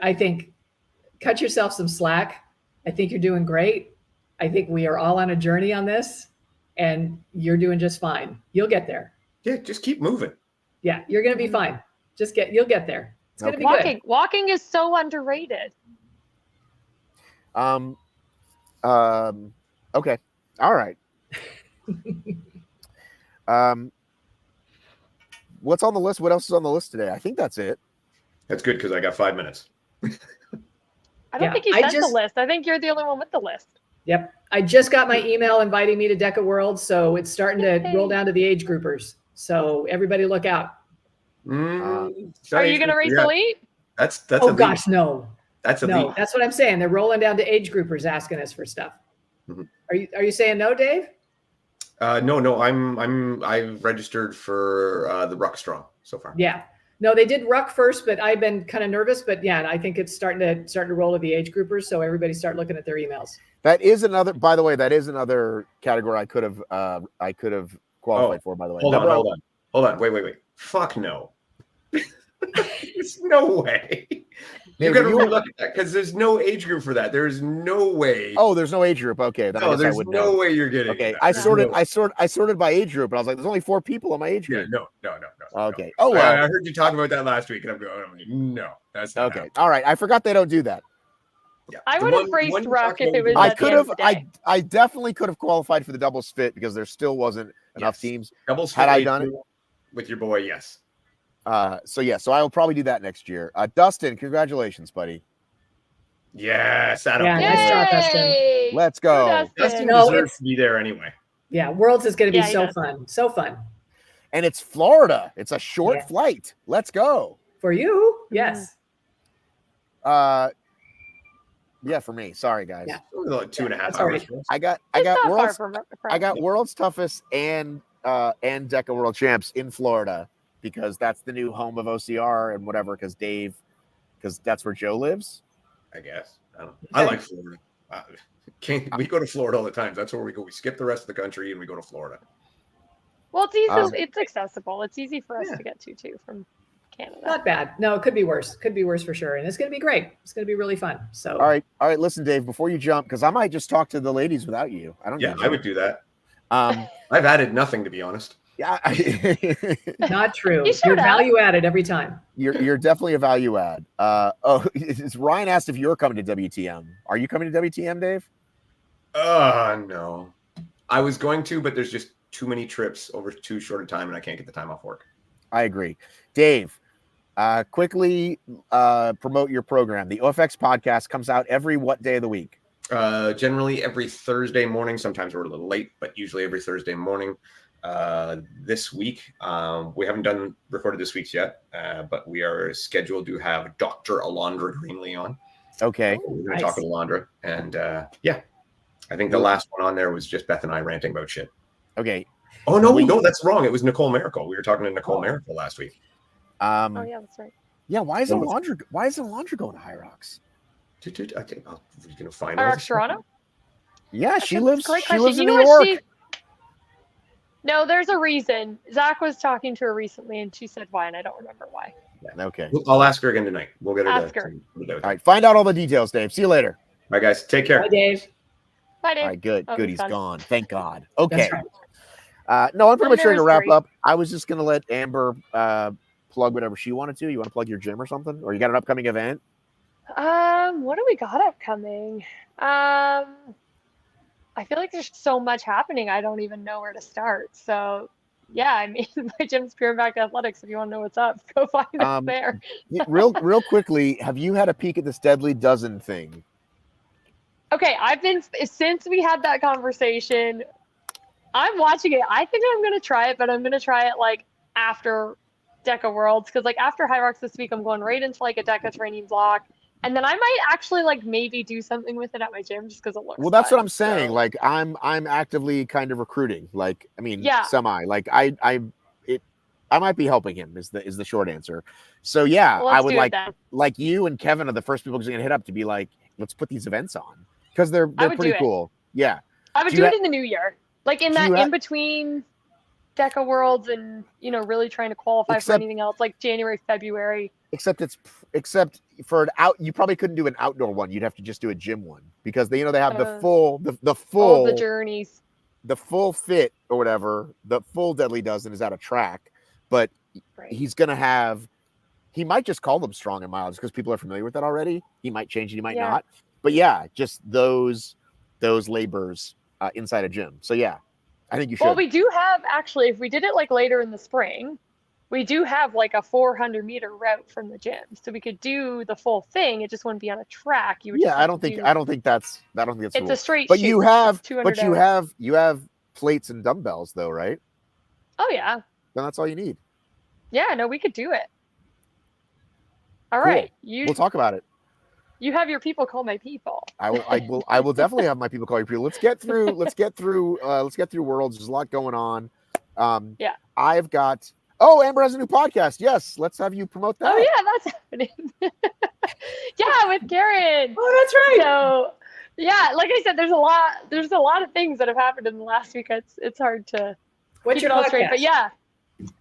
I think, cut yourself some slack. I think you're doing great. I think we are all on a journey on this, and you're doing just fine. You'll get there. Yeah, just keep moving. Yeah, you're going to be fine. You'll get there. It's going to be good. Walking is so underrated. Okay. All right. What's on the list? What else is on the list today? I think that's it. That's good because I got 5 minutes. I don't think you sent the list. I think you're the only one with the list. Yep. I just got my email inviting me to DEKA World, so it's starting to roll down to the age groupers. So everybody look out. Are you going to race elite? That's oh gosh, no. That's elite. No, that's what I'm saying. They're rolling down to age groupers asking us for stuff. Mm-hmm. Are you saying no, Dave? No. I've registered for the Ruck Strong so far. Yeah. No, they did Ruck first, but I've been kind of nervous. But yeah, I think it's starting to roll to the age groupers. So everybody start looking at their emails. That is another. By the way, that is another category I could have qualified for. By the way, hold on. Hold on. Wait. Fuck no. There's no way. You got to relook at that because there's no age group for that. There is no way. Oh, there's no age group. Okay, then no, I guess there's I would no know. way you're getting. Okay, it. I sorted by age group, and I was like, "There's only 4 people in my age group." No. Okay. No. Oh well. I heard you talking about that last week, and I'm going, no, that's not okay. happening. All right. I forgot they don't do that. Yeah. I would have braced Rock if it was. I could have. I definitely could have qualified for the doubles fit because there still wasn't enough teams. Doubles had I done it with your boy, yes. So I will probably do that next year. Dustin, congratulations, buddy. Yes, nice job, Dustin. Let's go. Dustin deserves to be there anyway. Yeah, Worlds is going to be so fun. So fun. And it's Florida. It's a short flight. Let's go. For you? Yes. Yeah, for me. Sorry, guys. Yeah. Like 2.5 hours. Right. I got World's Toughest and DEKA World Champs in Florida because that's the new home of OCR and whatever. Because that's where Joe lives. I guess. I like Florida. We go to Florida all the time. That's where we go. We skip the rest of the country and we go to Florida. Well, it's easy. It's accessible. It's easy for us to get to too from Canada. Not bad. No, it could be worse. Could be worse for sure. And it's going to be great. It's going to be really fun. So. All right. Listen, Dave. Before you jump, because I might just talk to the ladies without you. I don't. Yeah, I would do that. I've added nothing, to be honest. Yeah. Not true. You're value added every time. You're definitely a value add. Ryan asked if you're coming to WTM. Are you coming to WTM, Dave? No. I was going to, but there's just too many trips over too short a time, and I can't get the time off work. I agree. Dave, quickly promote your program. The OFX podcast comes out every what day of the week? Generally every Thursday morning. Sometimes we're a little late, but usually every Thursday morning. This week, we haven't recorded this week's yet, but we are scheduled to have Dr. Alondra Greenlee on. Okay. We're going to talk with Alondra. And I think the last one on there was just Beth and I ranting about shit. Okay. Oh, no, that's wrong. It was Nicole Miracle. We were talking to Nicole Miracle last week. Oh, yeah, that's right. Yeah, why is Alondra going to HYROX? I think we're going to find HYROX Toronto? Yeah, That's she lives in New New York. No, there's a reason. Zach was talking to her recently, and she said why, and I don't remember why. Yeah, okay. I'll ask her again tonight. We'll get her Ask her. All right, find out all the details, Dave. See you later. All right, guys. Take care. Bye, Dave. Bye, Dave. All right, good. Oh, Good. He's done. gone. Thank God. Okay. Right. No, I'm pretty much ready to wrap Great. up. I was just going to let Amber plug whatever she wanted to. You want to plug your gym or something? Or you got an upcoming event? What do we got upcoming? I feel like there's so much happening. I don't even know where to start. So, yeah, I mean, my gym's Pure Impact Athletics. If you want to know what's up, go find us there. real quickly, have you had a peek at this Deadly Dozen thing? Okay, since we had that conversation, I'm watching it. I think I'm going to try it, but I'm going to try it like after DEKA Worlds. Because like after HYROX this week, I'm going right into like a DEKA training block. And then I might actually like maybe do something with it at my gym just because it looks Well, that's fun, what I'm saying. so. Like I'm actively kind of recruiting. Like, I mean, semi. Like I might be helping him is the short answer. So yeah, Well, I would like you and Kevin are the first people who's gonna hit up to be like, let's put these events on because they're pretty cool. Yeah. I would do it in the new year. Like in that in between DEKA Worlds and really trying to qualify for anything else like January, February. Except for you probably couldn't do an outdoor one. You'd have to just do a gym one because they have the full the journeys, the full fit or whatever. The full Deadly Dozen is at a track, but he's gonna have. He might just call them strong and mild because people are familiar with that already. He might change it. He might not. But yeah, just those labors inside a gym. So yeah, I think you should. Well, we do have actually. If we did it like later in the spring. We do have like a 400-meter route from the gym, so we could do the full thing. It just wouldn't be on a track. You would I don't think that's. It's a straight. But shoot. you have plates and dumbbells though, right? Oh yeah. Then that's all you need. Yeah, no, we could do it. All Cool. right, we'll talk about it. You have your people call my people. I will definitely have my people call your people. Let's get through Worlds. There's a lot going on. Yeah. I've got. Oh, Amber has a new podcast. Yes, let's have you promote that. Oh yeah, that's happening. Yeah, with Karen. Oh, that's right. So yeah, like I said, there's a lot of things that have happened in the last week. It's hard to What's keep it all straight. But yeah,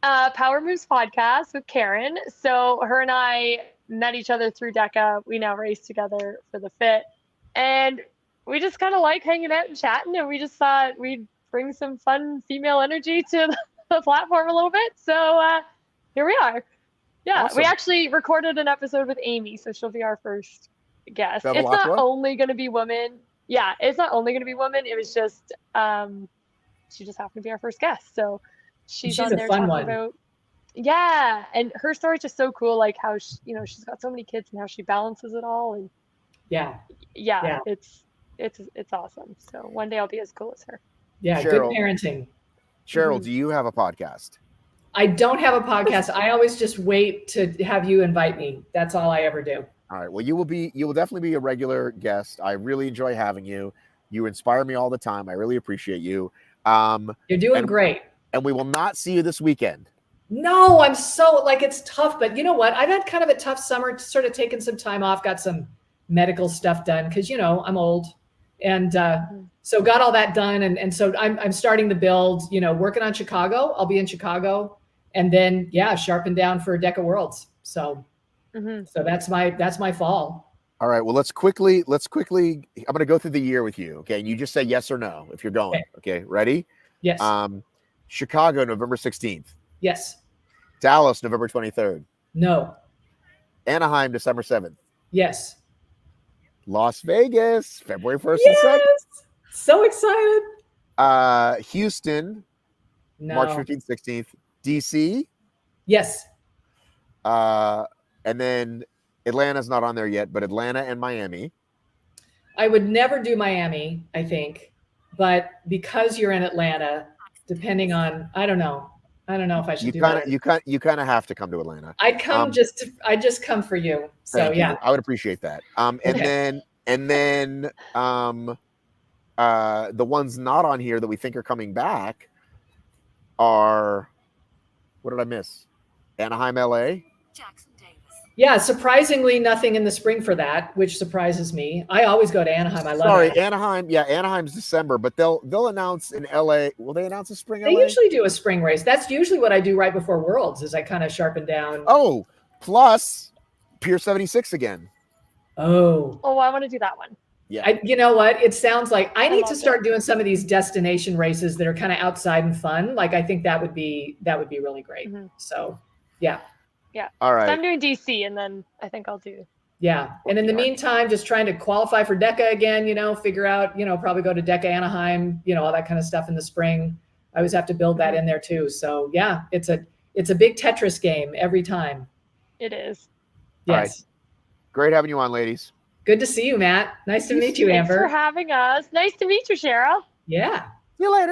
Power Moves podcast with Karen. So her and I met each other through DEKA. We now race together for the Fit. And we just kind of like hanging out and chatting. And we just thought we'd bring some fun female energy to the platform a little bit. So here we are. Yeah, Awesome. We actually recorded an episode with Amy. So she'll be our first guest. Bevelacqua? It's not only going to be women. Yeah, it's not only going to be women. It was just, she just happened to be our first guest. So she's on a there fun talking one. about, yeah, and her story's just so cool, like how she, she's got so many kids and how she balances it all, and Yeah. it's awesome. So one day I'll be as cool as her. Yeah, Cheryl. good parenting. Cheryl, do you have a podcast? I don't have a podcast. I always just wait to have you invite me. That's all I ever do. All right. Well, you will definitely be a regular guest. I really enjoy having you. You inspire me all the time. I really appreciate you. You're doing great. And we will not see you this weekend. No, I'm so it's tough, but you know what? I've had kind of a tough summer, sort of taking some time off, got some medical stuff done because I'm old, and so got all that done, and so I'm starting to build. Working on Chicago. I'll be in Chicago, and then sharpen down for DEKA Worlds. So, so that's my fall. All right. Well, let's quickly. I'm going to go through the year with you. Okay. And you just say yes or no if you're going. Okay. Ready? Yes. Chicago, November 16th. Yes. Dallas, November 23rd. No. Anaheim, December 7th. Yes. Las Vegas, February 1st Yes. and 2nd. So excited. Houston, No. March 15th, 16th. DC. Yes. And then Atlanta's not on there yet, but Atlanta and Miami. I would never do Miami, I think, but because you're in Atlanta, depending on, I don't know if I should do that. You kind of have to come to Atlanta. I'd come I just come for you. So Thank you. yeah, I would appreciate that. And then the ones not on here that we think are coming back are, what did I miss? Anaheim, LA. Jackson Davis. yeah. Surprisingly, nothing in the spring for that, which surprises me. I always go to Anaheim. I love Sorry, it. Anaheim. Yeah, Anaheim's December, but they'll announce in LA. Will they announce a spring? They LA? usually do a spring race. That's usually what I do right before Worlds. Is I kind of sharpen down. Oh, plus Pier 76 again. Oh. I want to do that one. Yeah. You know what? It sounds like I need love to start doing some of these destination races that are kind of outside and fun. Like I think that would be really great. So, yeah. All right. So I'm doing DC, and then I think I'll do. Yeah. And in the meantime, just trying to qualify for DEKA again, figure out, probably go to DEKA Anaheim, all that kind of stuff in the spring. I always have to build that in there too. So yeah, it's a big Tetris game every time. It is. All Yes. right. Great having you on, ladies. Good to see you, Matt. Nice to meet you, Amber. Thanks for having us. Nice to meet you, Cheryl. Yeah. See you later.